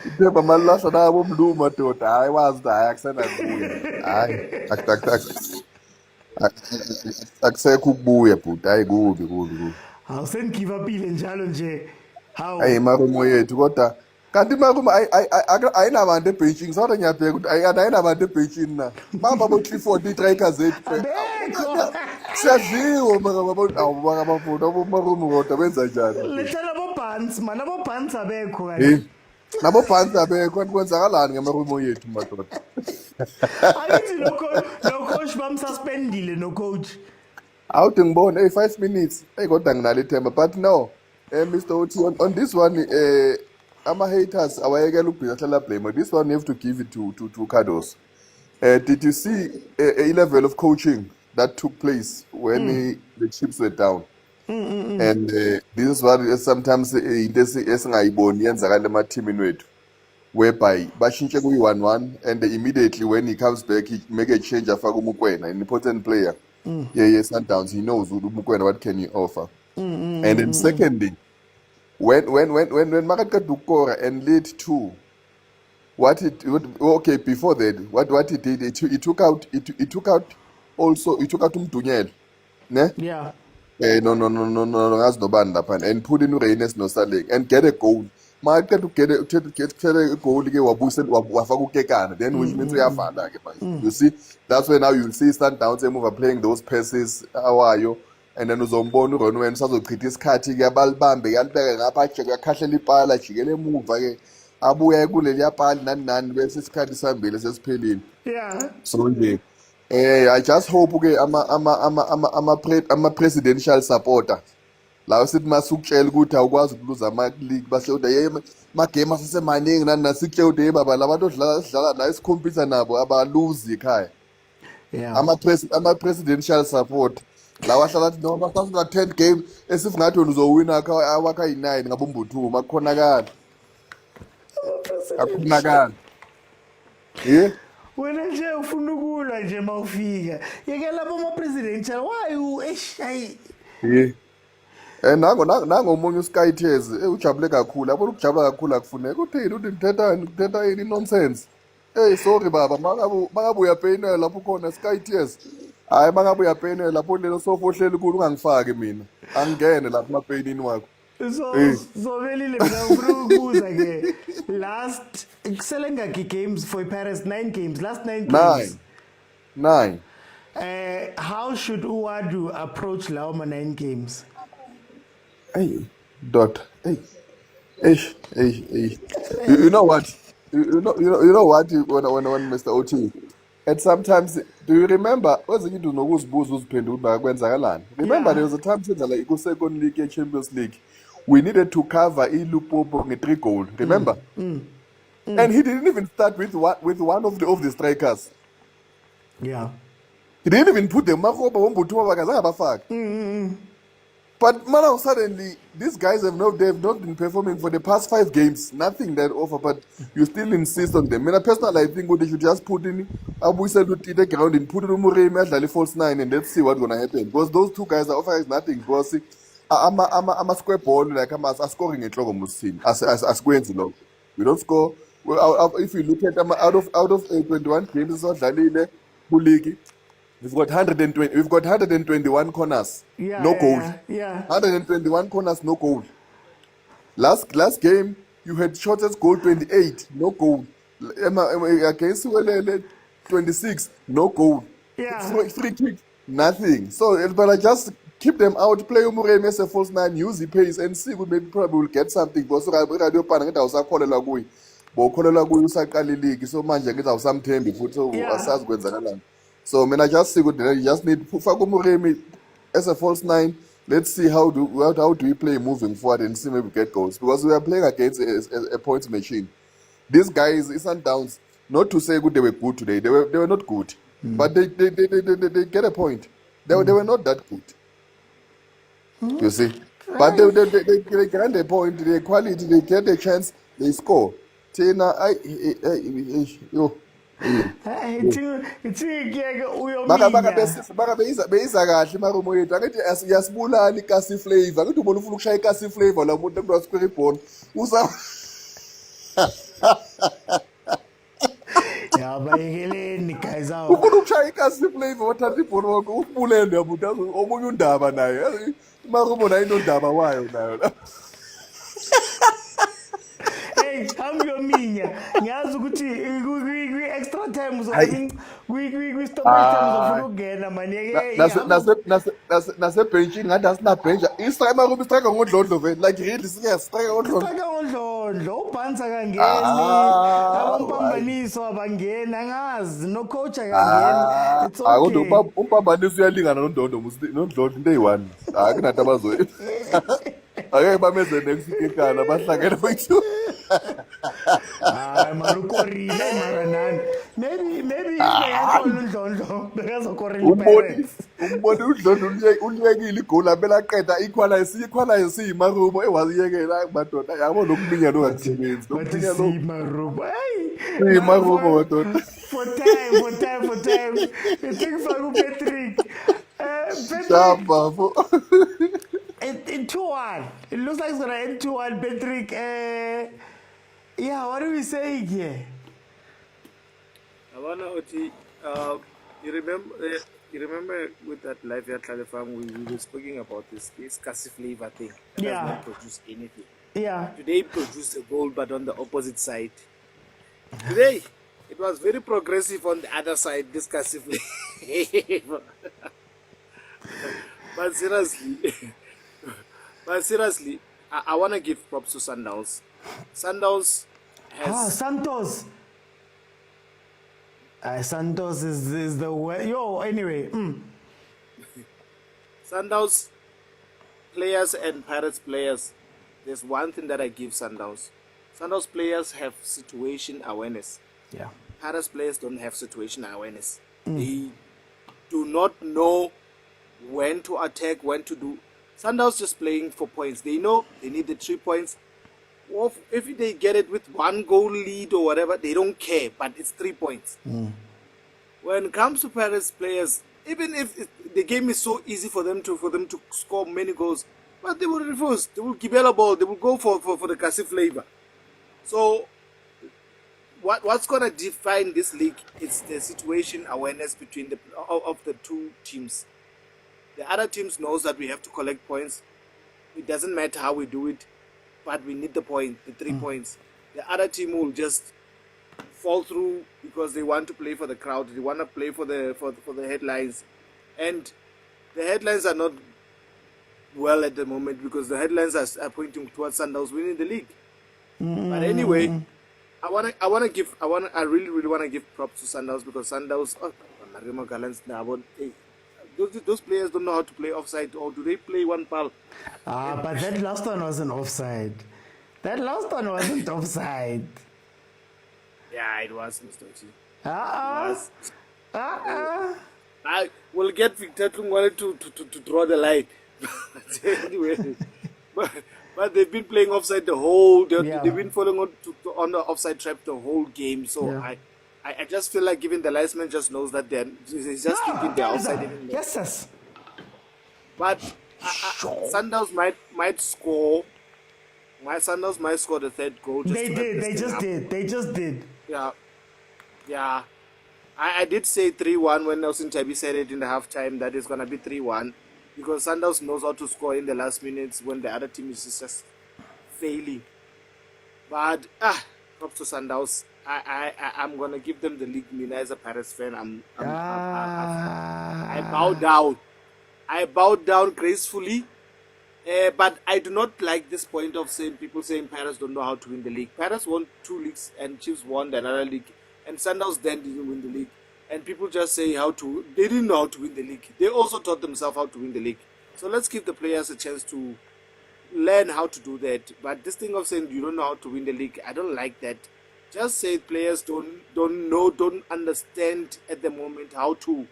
Ithemba malahla nabomluse madoda. Hayi wazi hayi akusena kubuya. Hayi akusekho ukubuya bhuti. Hayi kubi. Awusengive upile njalo nje. Hawu. Hayi Marumo yethu kodwa kanti Marumo ayinabantu eBeijing sonke ngiyabheka ukuthi ayinabantu eBeijing na mamba bo Clifford istrikers zethu siyadliwa makabafundi aboMarumo kodwa benza njani lethela boBhans man aboBhans abekho kanje nabo Bhans abekho kwenzakalani ngemarumo yethu madoda ayithi no coach bamsuspendile no coach awuthi ngibone 5 minutes kodwa nginalo ithemba but no Mr. Oti on this one haters awayekela ubhizahlala blame. This one you have to give it to Cardos. Did you see a level of coaching that took place when the chips were down? And this is what sometimes into esingayiboni yenzakala emathimini wethu, whereby bashintshe kuyi-1-1 and immediately when he comes back he make a change afaka uMokwena, an important player. Yeah, Sundowns, he knows uMokwena what can he offer. And then secondly, when Makaka Dukora and lead 2, before that, what he did, he took out Mdunyel, ne? Yeah. No, ngazi nobani lapha, and put in Reines Nosalek and get a goal. Makaka to get a goal ke wafaka ukekana, then which means uyafana ke manje. You see, that's why now you see Sundowns move playing those passes, how are you? And then uzombona uRonwen usazochitha isikhathi ke abalibambe kalibeke ngapha akakhahlela ipala jikele emuva ke abuya kuleli pali nani bese isikhathi sambile sesiphelile. Yeah. So nje I just hope ke ama presidential supporter la sithi masukutshela ukuthi awukwazi ukuluza ama league basho ye ma game asesemaningi nani nasikutshela ukuthi baba labantu odlala la isikhompyutha nabo abaluzi ekhaya. Yeah. Ama presidential support lawa hlala athi noma sasina 10 game esifungathi wena uzowina awakha yi9 ngabumbuthuma akukhonakala wena nje ufuna ukulwa nje mawufika yeke lapho ama presidential why nango omunye uSky Tears ujabule kakhulu yabona ukujabula kakhulu akufuneka uthini uthi ngithetha yini nonsense. Sorry baba mangabe uyapeyinela lapho khona Sky Tears. Hayi mangabe uyapeyinela lapho lelo sofohleli kulo ungangifaki mina angene lapho mapeyinini wakho. So velile mina ufuna ukubuza ke last kusele games for Paris 9 games last 9 games 9 how should Uwadu approach lawo 9 games? You know what? You know what? When Mr. OT, and sometimes, do you remember? Was it do no buzu uziphendula kwenzakalani? Remember there was a time since like go second league and Champions League, we needed to cover Ilupopo with 3 goals. Remember? And he didn't even start with one of the strikers. Yeah. He didn't even put the Maroba Wombutuma Bagazanga Bafak. But now suddenly, these guys they've not been performing for the past 5 games. Nothing that offer, but you still insist on them. I personally I think they should just put in Abu said to take ground and put in Murray false 9 and let's see what's gonna happen. Because those 2 guys are offering nothing. Because I'm a square ball like I'm scoring a trouble musin as Gwen's low. We don't score. Well, if you look at out of 21 games, so Dalile Buligi. We've got 121 corners, no goal. Yeah. 121 corners, no goal. Last game, you had shortest goal 28, no goal. Against 26, no goal. Yeah. Free kick, nothing. So, but I just keep them out, play Umureme as a false 9, use the pace, and see maybe probably will get something. Because radio panel was a Kolela Gui. But Kolela Gui was a Kali League, so man, get out some time before so Asas Gwenzagalan. So I just say good. You just need Fakumuremi as a false 9. Let's see how do we play moving forward and see maybe get goals because we are playing against a points machine. These guys, Sundowns, not to say good they were good today. They were not good, but they get a point. They were not that good. You see, but they get a point. The quality, they get a chance, they score. Tina, beyisa kahle Marumo yethu angithi yasibulala ikasi flavor angithi ubona ufuna ukushaya ikasi flavor la muntu ekuthiwa square bone yabayekeleni guys awu ufuna ukushaya ikasi flavor wathatha ibhono wakho usibulele yamuntu omunye undaba naye Marumo naye inondaba wayo nayo la. Hey, Minya, ngiyazi ukuthi kwi extra time kwi stoppage time uzofuna ukungena manje nase bench ngathi asina bench istrike Marumo istrike ngodlondlo vele like really strike ngodlondlo ubhansa kangeni abampambaniso abangena angazi no coach akangena it's okay kodwa umpambaniso uyalingana nondondlo nondlondlo into eyi1 akunathi abazo ake bameze next week ekhaya bahlangene boyithu Marukorile Maranan. Maybe because of Pirates. Umboni uhlekile igoli abela qeda equalize siyimarumo ewaziyekela madoda yabo lokuminya lo ngasebenzi lokuminya lo Marumo. imarumo madoda For time. Think for Patrick. In 2-1. It looks like it's gonna end 2-1, Patrick. Yeah, what are we saying here? I wanna you remember with that live at Califam, we were speaking about this cassi flavor thing. It does not produce anything. Yeah. Today it produced a goal, but on the opposite side. Today it was very progressive on the other side, this cassi flavor. But seriously, I want to give props to Sundowns. Sundowns has... Santos. Santos is the way. Yo, anyway. Sundowns players and Pirates players, there's one thing that I give Sundowns. Sundowns players have situation awareness. Yeah. Pirates players don't have situation awareness. They do not know when to attack, when to do. Sundowns just playing for points. They know they need the 3 points. Or if they get it with 1 goal lead or whatever, they don't care, but it's 3 points. When it comes to Paris players, even if the game is so easy for them to score many goals, but they will refuse. They will give a ball. They will go for the cassi flavor. So what's gonna define this league is the situation awareness between of the two teams. The other teams knows that we have to collect points. It doesn't matter how we do it, but we need the point, the 3 points. The other team will just fall through because they want to play for the crowd. They want to play for the headlines, and the headlines are not well at the moment because the headlines are pointing towards Sundowns winning the league. But anyway, I really want to give props to Sundowns because Sundowns, Marumo Gallants, those players don't know how to play offside, or do they play one pal? But that last one wasn't offside. That last one wasn't offside. Yeah, it was, Mr. Chi. I will get Victor wanted to draw the line. Anyway, but they've been playing offside the whole. They've been falling on the offside trap the whole game. So I just feel like giving the linesman just knows that he's just thinking they're outside. Yes. But Sundowns might score. Sundowns might score the 3rd goal. They just did. Yeah. I did say 3-1 when Nelson Tabi said it in the halftime that it's gonna be 3-1 because Sundowns knows how to score in the last minutes when the other team is just failing. But props to Sundowns. I'm gonna give them the league win as a Paris fan. I bow down. I bowed down gracefully. But I do not like this point of people saying Paris don't know how to win the league. Paris won 2 leagues and Chiefs won another league, and Sundowns then didn't win the league. And people just say they didn't know how to win the league. They also taught themselves how to win the league. So let's give the players a chance to learn how to do that. But this thing of saying you don't know how to win the league, I don't like that. Just say players don't understand at the moment how to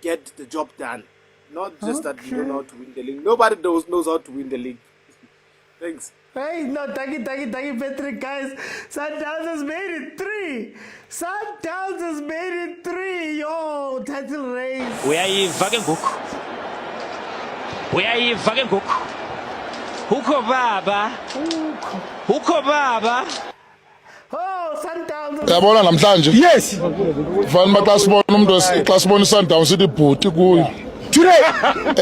get the job done. Not just that you don't know how to win the league. Nobody knows how to win the league. Thanks. Hey, no, thank you, Patrick, guys. Sundowns has made it 3. Sundowns has made it 3. Yo, title race. Uyayiva ke ngoku. Hugo baba. Oh, Sundowns. Yabona namhlanje? Yes. Fanele xa sibona iSundowns idibhuti kuyo. Today,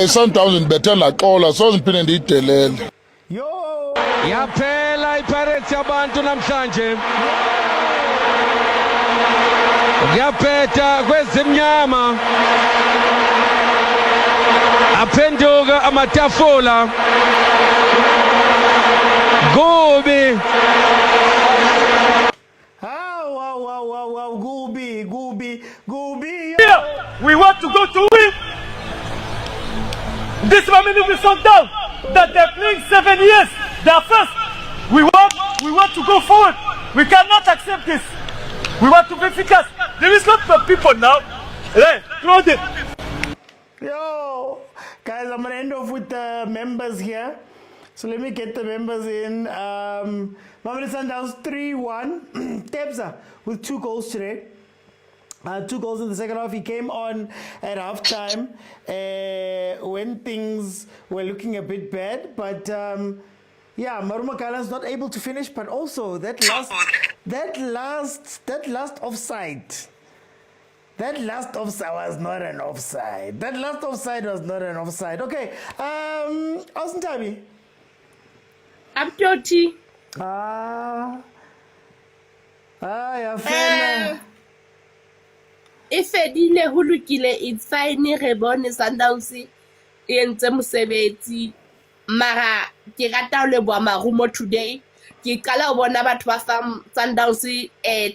Sundowns ndibethe laxola so ngiphinde ndiyidelele. Yo! Yaphela iPirates yabantu namhlanje. Yaphetha kwezimnyama. Aphenduka amatafula. Gobi. Wow, Gobi. Yeah, we want to go to win. This Mamelodi Sundowns that they're playing 7 years. Their first. We want to go forward. We cannot accept this. We want to be efficacious. There is lots of people now. Hey, throw it. Yo, guys, I'm gonna end off with the members here. So let me get the members in. Mamelodi Sundowns 3-1. Tebza with 2 goals today. 2 goals in the second half. He came on at halftime when things were looking a bit bad. But yeah, Marumo Gallants not able to finish. But also that last offside. That last offside was not an offside. That last offside was not an offside. Okay, Austin Tabi. I'm 30. Yeah, Ifedile ho lokile, it's fine re bone Sundowns e entse mosebetsi mara ke rata ho leboha Marumo today. Ke qala ho bona batho ba fam Sundowns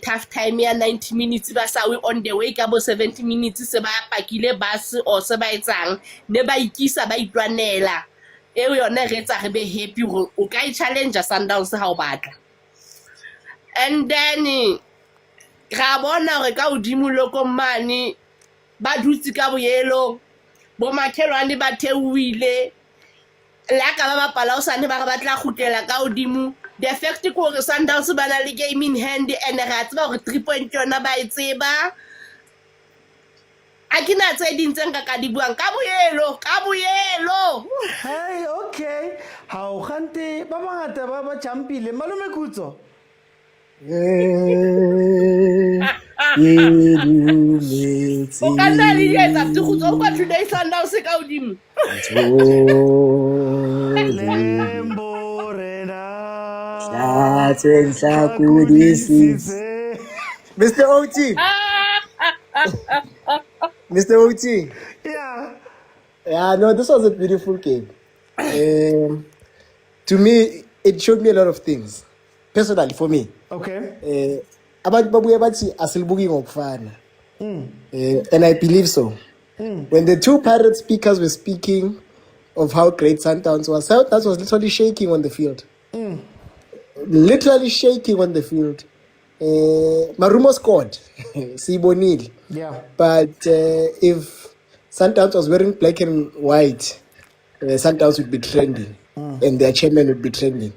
tough time ya 90 minutes ba sa we on the way ka bo 70 minutes se ba pakile bus o se ba etsang ne ba ikisa ba itwanela eo yona re etsa re be happy hore o ka challenge Sundowns ha o batla. And then ra bona hore ka hodimo loko mane ba dutse ka boyelo bo makhelwane ba theuile la ka ba bapala o sane ba batla khutlela ka hodimo. The fact ke hore Sundowns ba na le game in hand and ra tseba hore 3 point yona ba e tseba a ke na tse ding tse nka ka di buang ka boyelo Hey, okay, ha o khante ba bangata ba champile Malume Kutso. O ka nna le etsa tshutso o ka today Sundowns ka hodimo. Lembo rena Mr. OT. Mr. OT. Yeah. Yeah, no, this was a beautiful game. To me, it showed me a lot of things. Personally, for me. Okay. Abantu babuye bathi asilibuki ngokufana. And I believe so. When the two Pirate speakers were speaking of how great Sundowns was, Sundowns was literally shaking on the field. Literally shaking on the field. Marumo scored. Sibonil. Yeah. But if Sundowns was wearing black and white, Sundowns would be trending. And their chairman would be trending.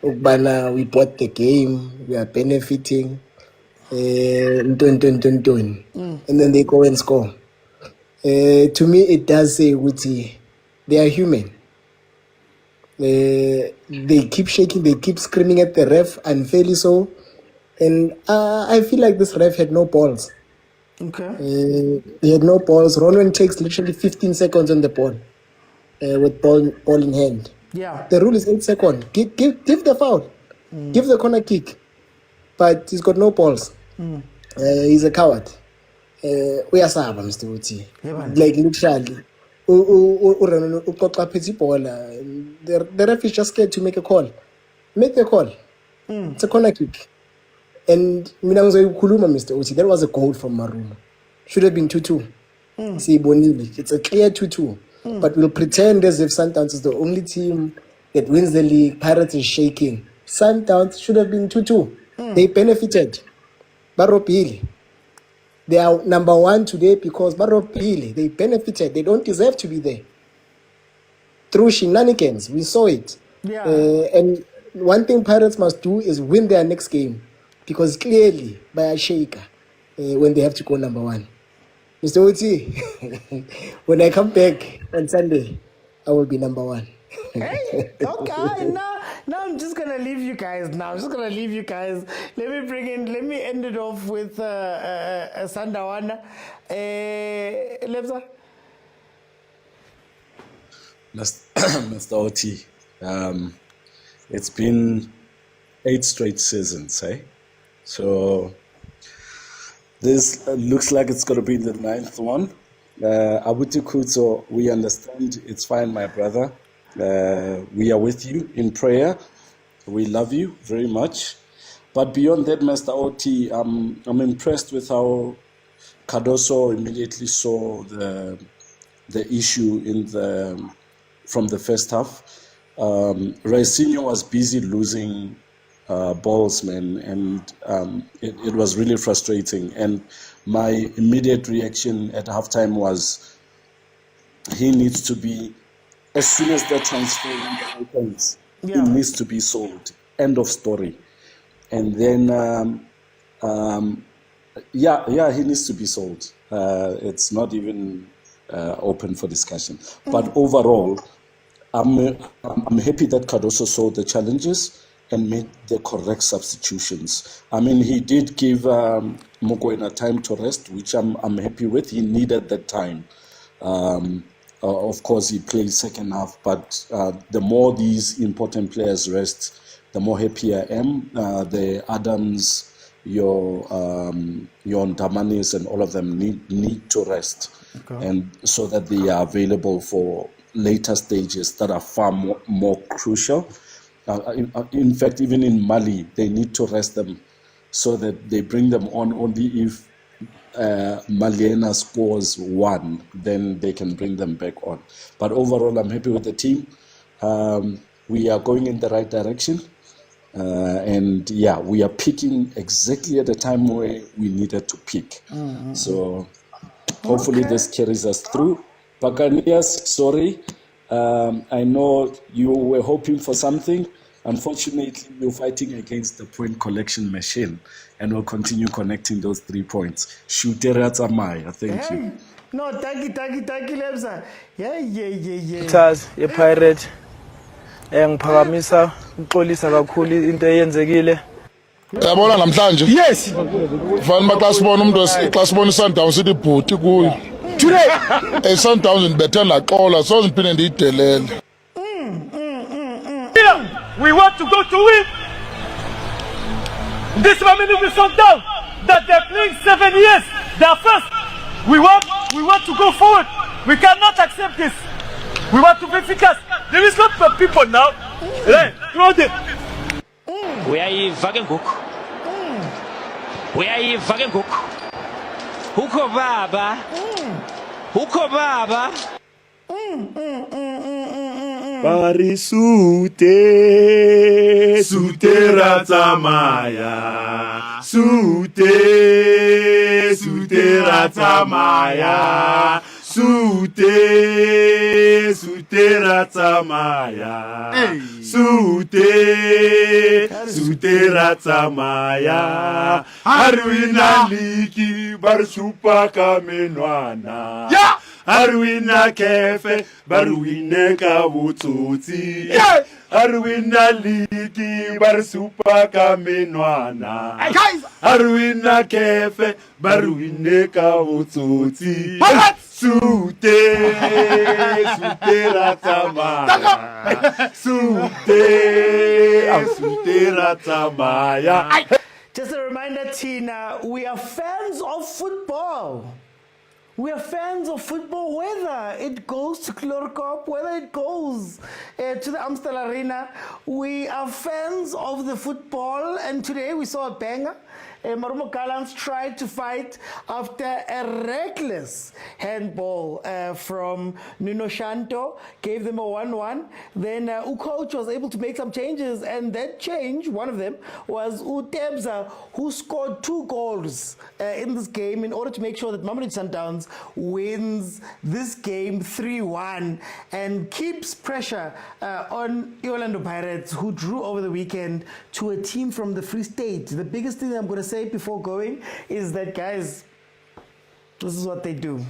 Ugbana, we bought the game, we are benefiting. And then they go and score. To me, it does say, Wuti, they are human. They keep shaking, they keep screaming at the ref, unfairly so. And I feel like this ref had no balls. Okay. He had no balls. Ronwen takes literally 15 seconds on the ball with ball in hand. Yeah. The rule is 8 seconds. Give the foul. Give the corner kick. But he's got no balls. He's a coward. We are Saba, Mr. Uti. Like literally. The ref is just scared to make a call. Make the call. It's a corner kick. And Kuluma, Mr. Uti, that was a goal from Marumo. Should have been 2-2. See, Bonili. It's a clear 2-2. But we'll pretend as if Sundowns is the only team that wins the league. Pirates is shaking. Sundowns should have been 2-2. They benefited. Baropili. They are number 1 today because Baropili, they benefited. They don't deserve to be there. Through shenanigans, we saw it. Yeah. And one thing Pirates must do is win their next game. Because clearly, by a shaker, when they have to go number 1. Mr. Uti, when I come back on Sunday, I will be number 1. Hey, okay, now I'm just gonna leave you guys. Let me end it off with Sandawana. Lebza? Mr. OT, it's been 8 straight seasons, eh? So this looks like it's going to be the 9th one. Abuti Kutso, we understand. It's fine, my brother. We are with you in prayer. We love you very much. But beyond that, Mr. OT, I'm impressed with how Cardoso immediately saw the issue from the first half. Raisinho was busy losing balls, man, and it was really frustrating. And my immediate reaction at halftime was he needs to be, as soon as the transfer happens, he needs to be sold. End of story. And then, he needs to be sold. It's not even open for discussion. But overall, I'm happy that Cardoso saw the challenges and made the correct substitutions. I mean, he did give Mokwena time to rest, which I'm happy with. He needed that time. Of course, he played second half, but the more these important players rest, the more happy I am. The Adams, your Ndamanis and all of them need to rest, and so that they are available for later stages that are far more crucial. In fact, even in Mali, they need to rest them so that they bring them on only if Maliena scores one, then they can bring them back on. But overall, I'm happy with the team. We are going in the right direction. And we are picking exactly at the time where we needed to pick. So hopefully this carries us through. Buccaneers, sorry. I know you were hoping for something. Unfortunately, you're fighting against the point collection machine, and we'll continue connecting those 3 points. Shooter Amaya, thank you. No, taki Lebza. Yeah. Taz, a pirate. Ngiphakamisa uxolisa kakhulu into eyenzekile. Yabona namhlanje? Yes. Fanele xa sibona umuntu xa sibona iSundowns sithi bhuti kuyo. Today, Sundowns ndibethe laxola so ndiphinde ndiyidelele. We want to go to win. This Mamelodi Sundowns that they're playing 7 years, they're first. We want to go forward. We cannot accept this. We want to be efficacious. There is not for people now. Hey, throw them. Uyayiva ke ngoku. Uyayiva ke ngoku. Ukho baba. Ukho baba. Barisute ratamaya. Sute ratamaya. Sute ratamaya. Sute ratamaya. Arwina liki barsupa kamenwana. Arwina kefe barwine kabututi. Arwina liki barsupa kamenwana. Arwina kefe barwine kabututi. Sute ratamaya. Sute ratamaya. Just a reminder, Tina, we are fans of football. We are fans of football, whether it goes to Cloricop, whether it goes to the Amstel Arena. We are fans of the football, and today we saw a banger. Marumo Gallants tried to fight after a reckless handball from Nuno Shanto, gave them a 1-1. Then Coach was able to make some changes, and that change, one of them, was Utebza, who scored 2 goals in this game in order to make sure that Mamelodi Sundowns wins this game 3-1 and keeps pressure on Orlando Pirates, who drew over the weekend to a team from the Free State. The biggest thing I'm going to say before going is that, guys, this is what they do.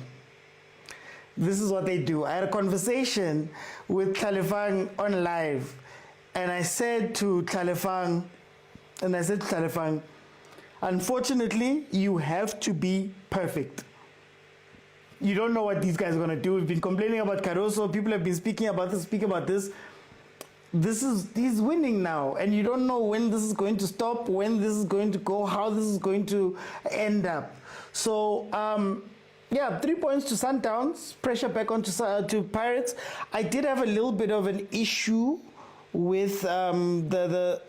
This is what they do. I had a conversation with Tlalefang on live, and I said to Tlalefang, unfortunately, you have to be perfect. You don't know what these guys are going to do. We've been complaining about Cardoso. People have been speaking about this. He's winning now, and you don't know when this is going to stop, when this is going to go, how this is going to end up. So, 3 points to Sundowns, pressure back onto to Pirates. I did have a little bit of an issue with the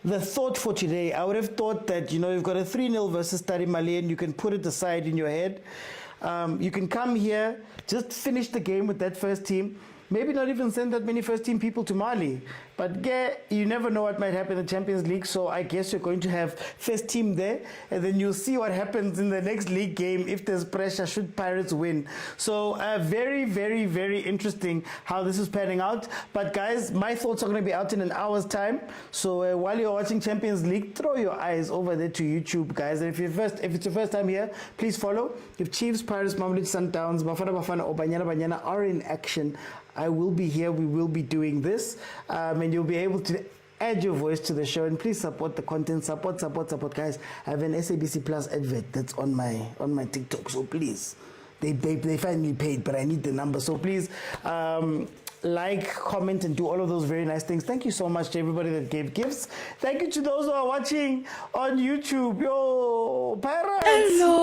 thought for today. I would have thought that, you've got a 3-0 versus Stade Malien, you can put it aside in your head. You can come here, just finish the game with that first team, maybe not even send that many first team people to Mali. But you never know what might happen in the Champions League. So I guess you're going to have first team there, and then you'll see what happens in the next league game if there's pressure should Pirates win. So very, very, very interesting how this is panning out. But guys, my thoughts are going to be out in an hour's time. So while you're watching Champions League, throw your eyes over there to YouTube, guys. And if it's your first time here, please follow. If Chiefs, Pirates, Mamelodi Sundowns, Bafana or Banyana are in action, I will be here. We will be doing this, and you'll be able to add your voice to the show. And please support the content. Support, guys. I have an SABC Plus advert that's on my TikTok. So please, they finally paid, but I need the number. So please, like, comment, and do all of those very nice things. Thank you so much to everybody that gave gifts. Thank you to those who are watching on YouTube. Yo, Pirates! Hello.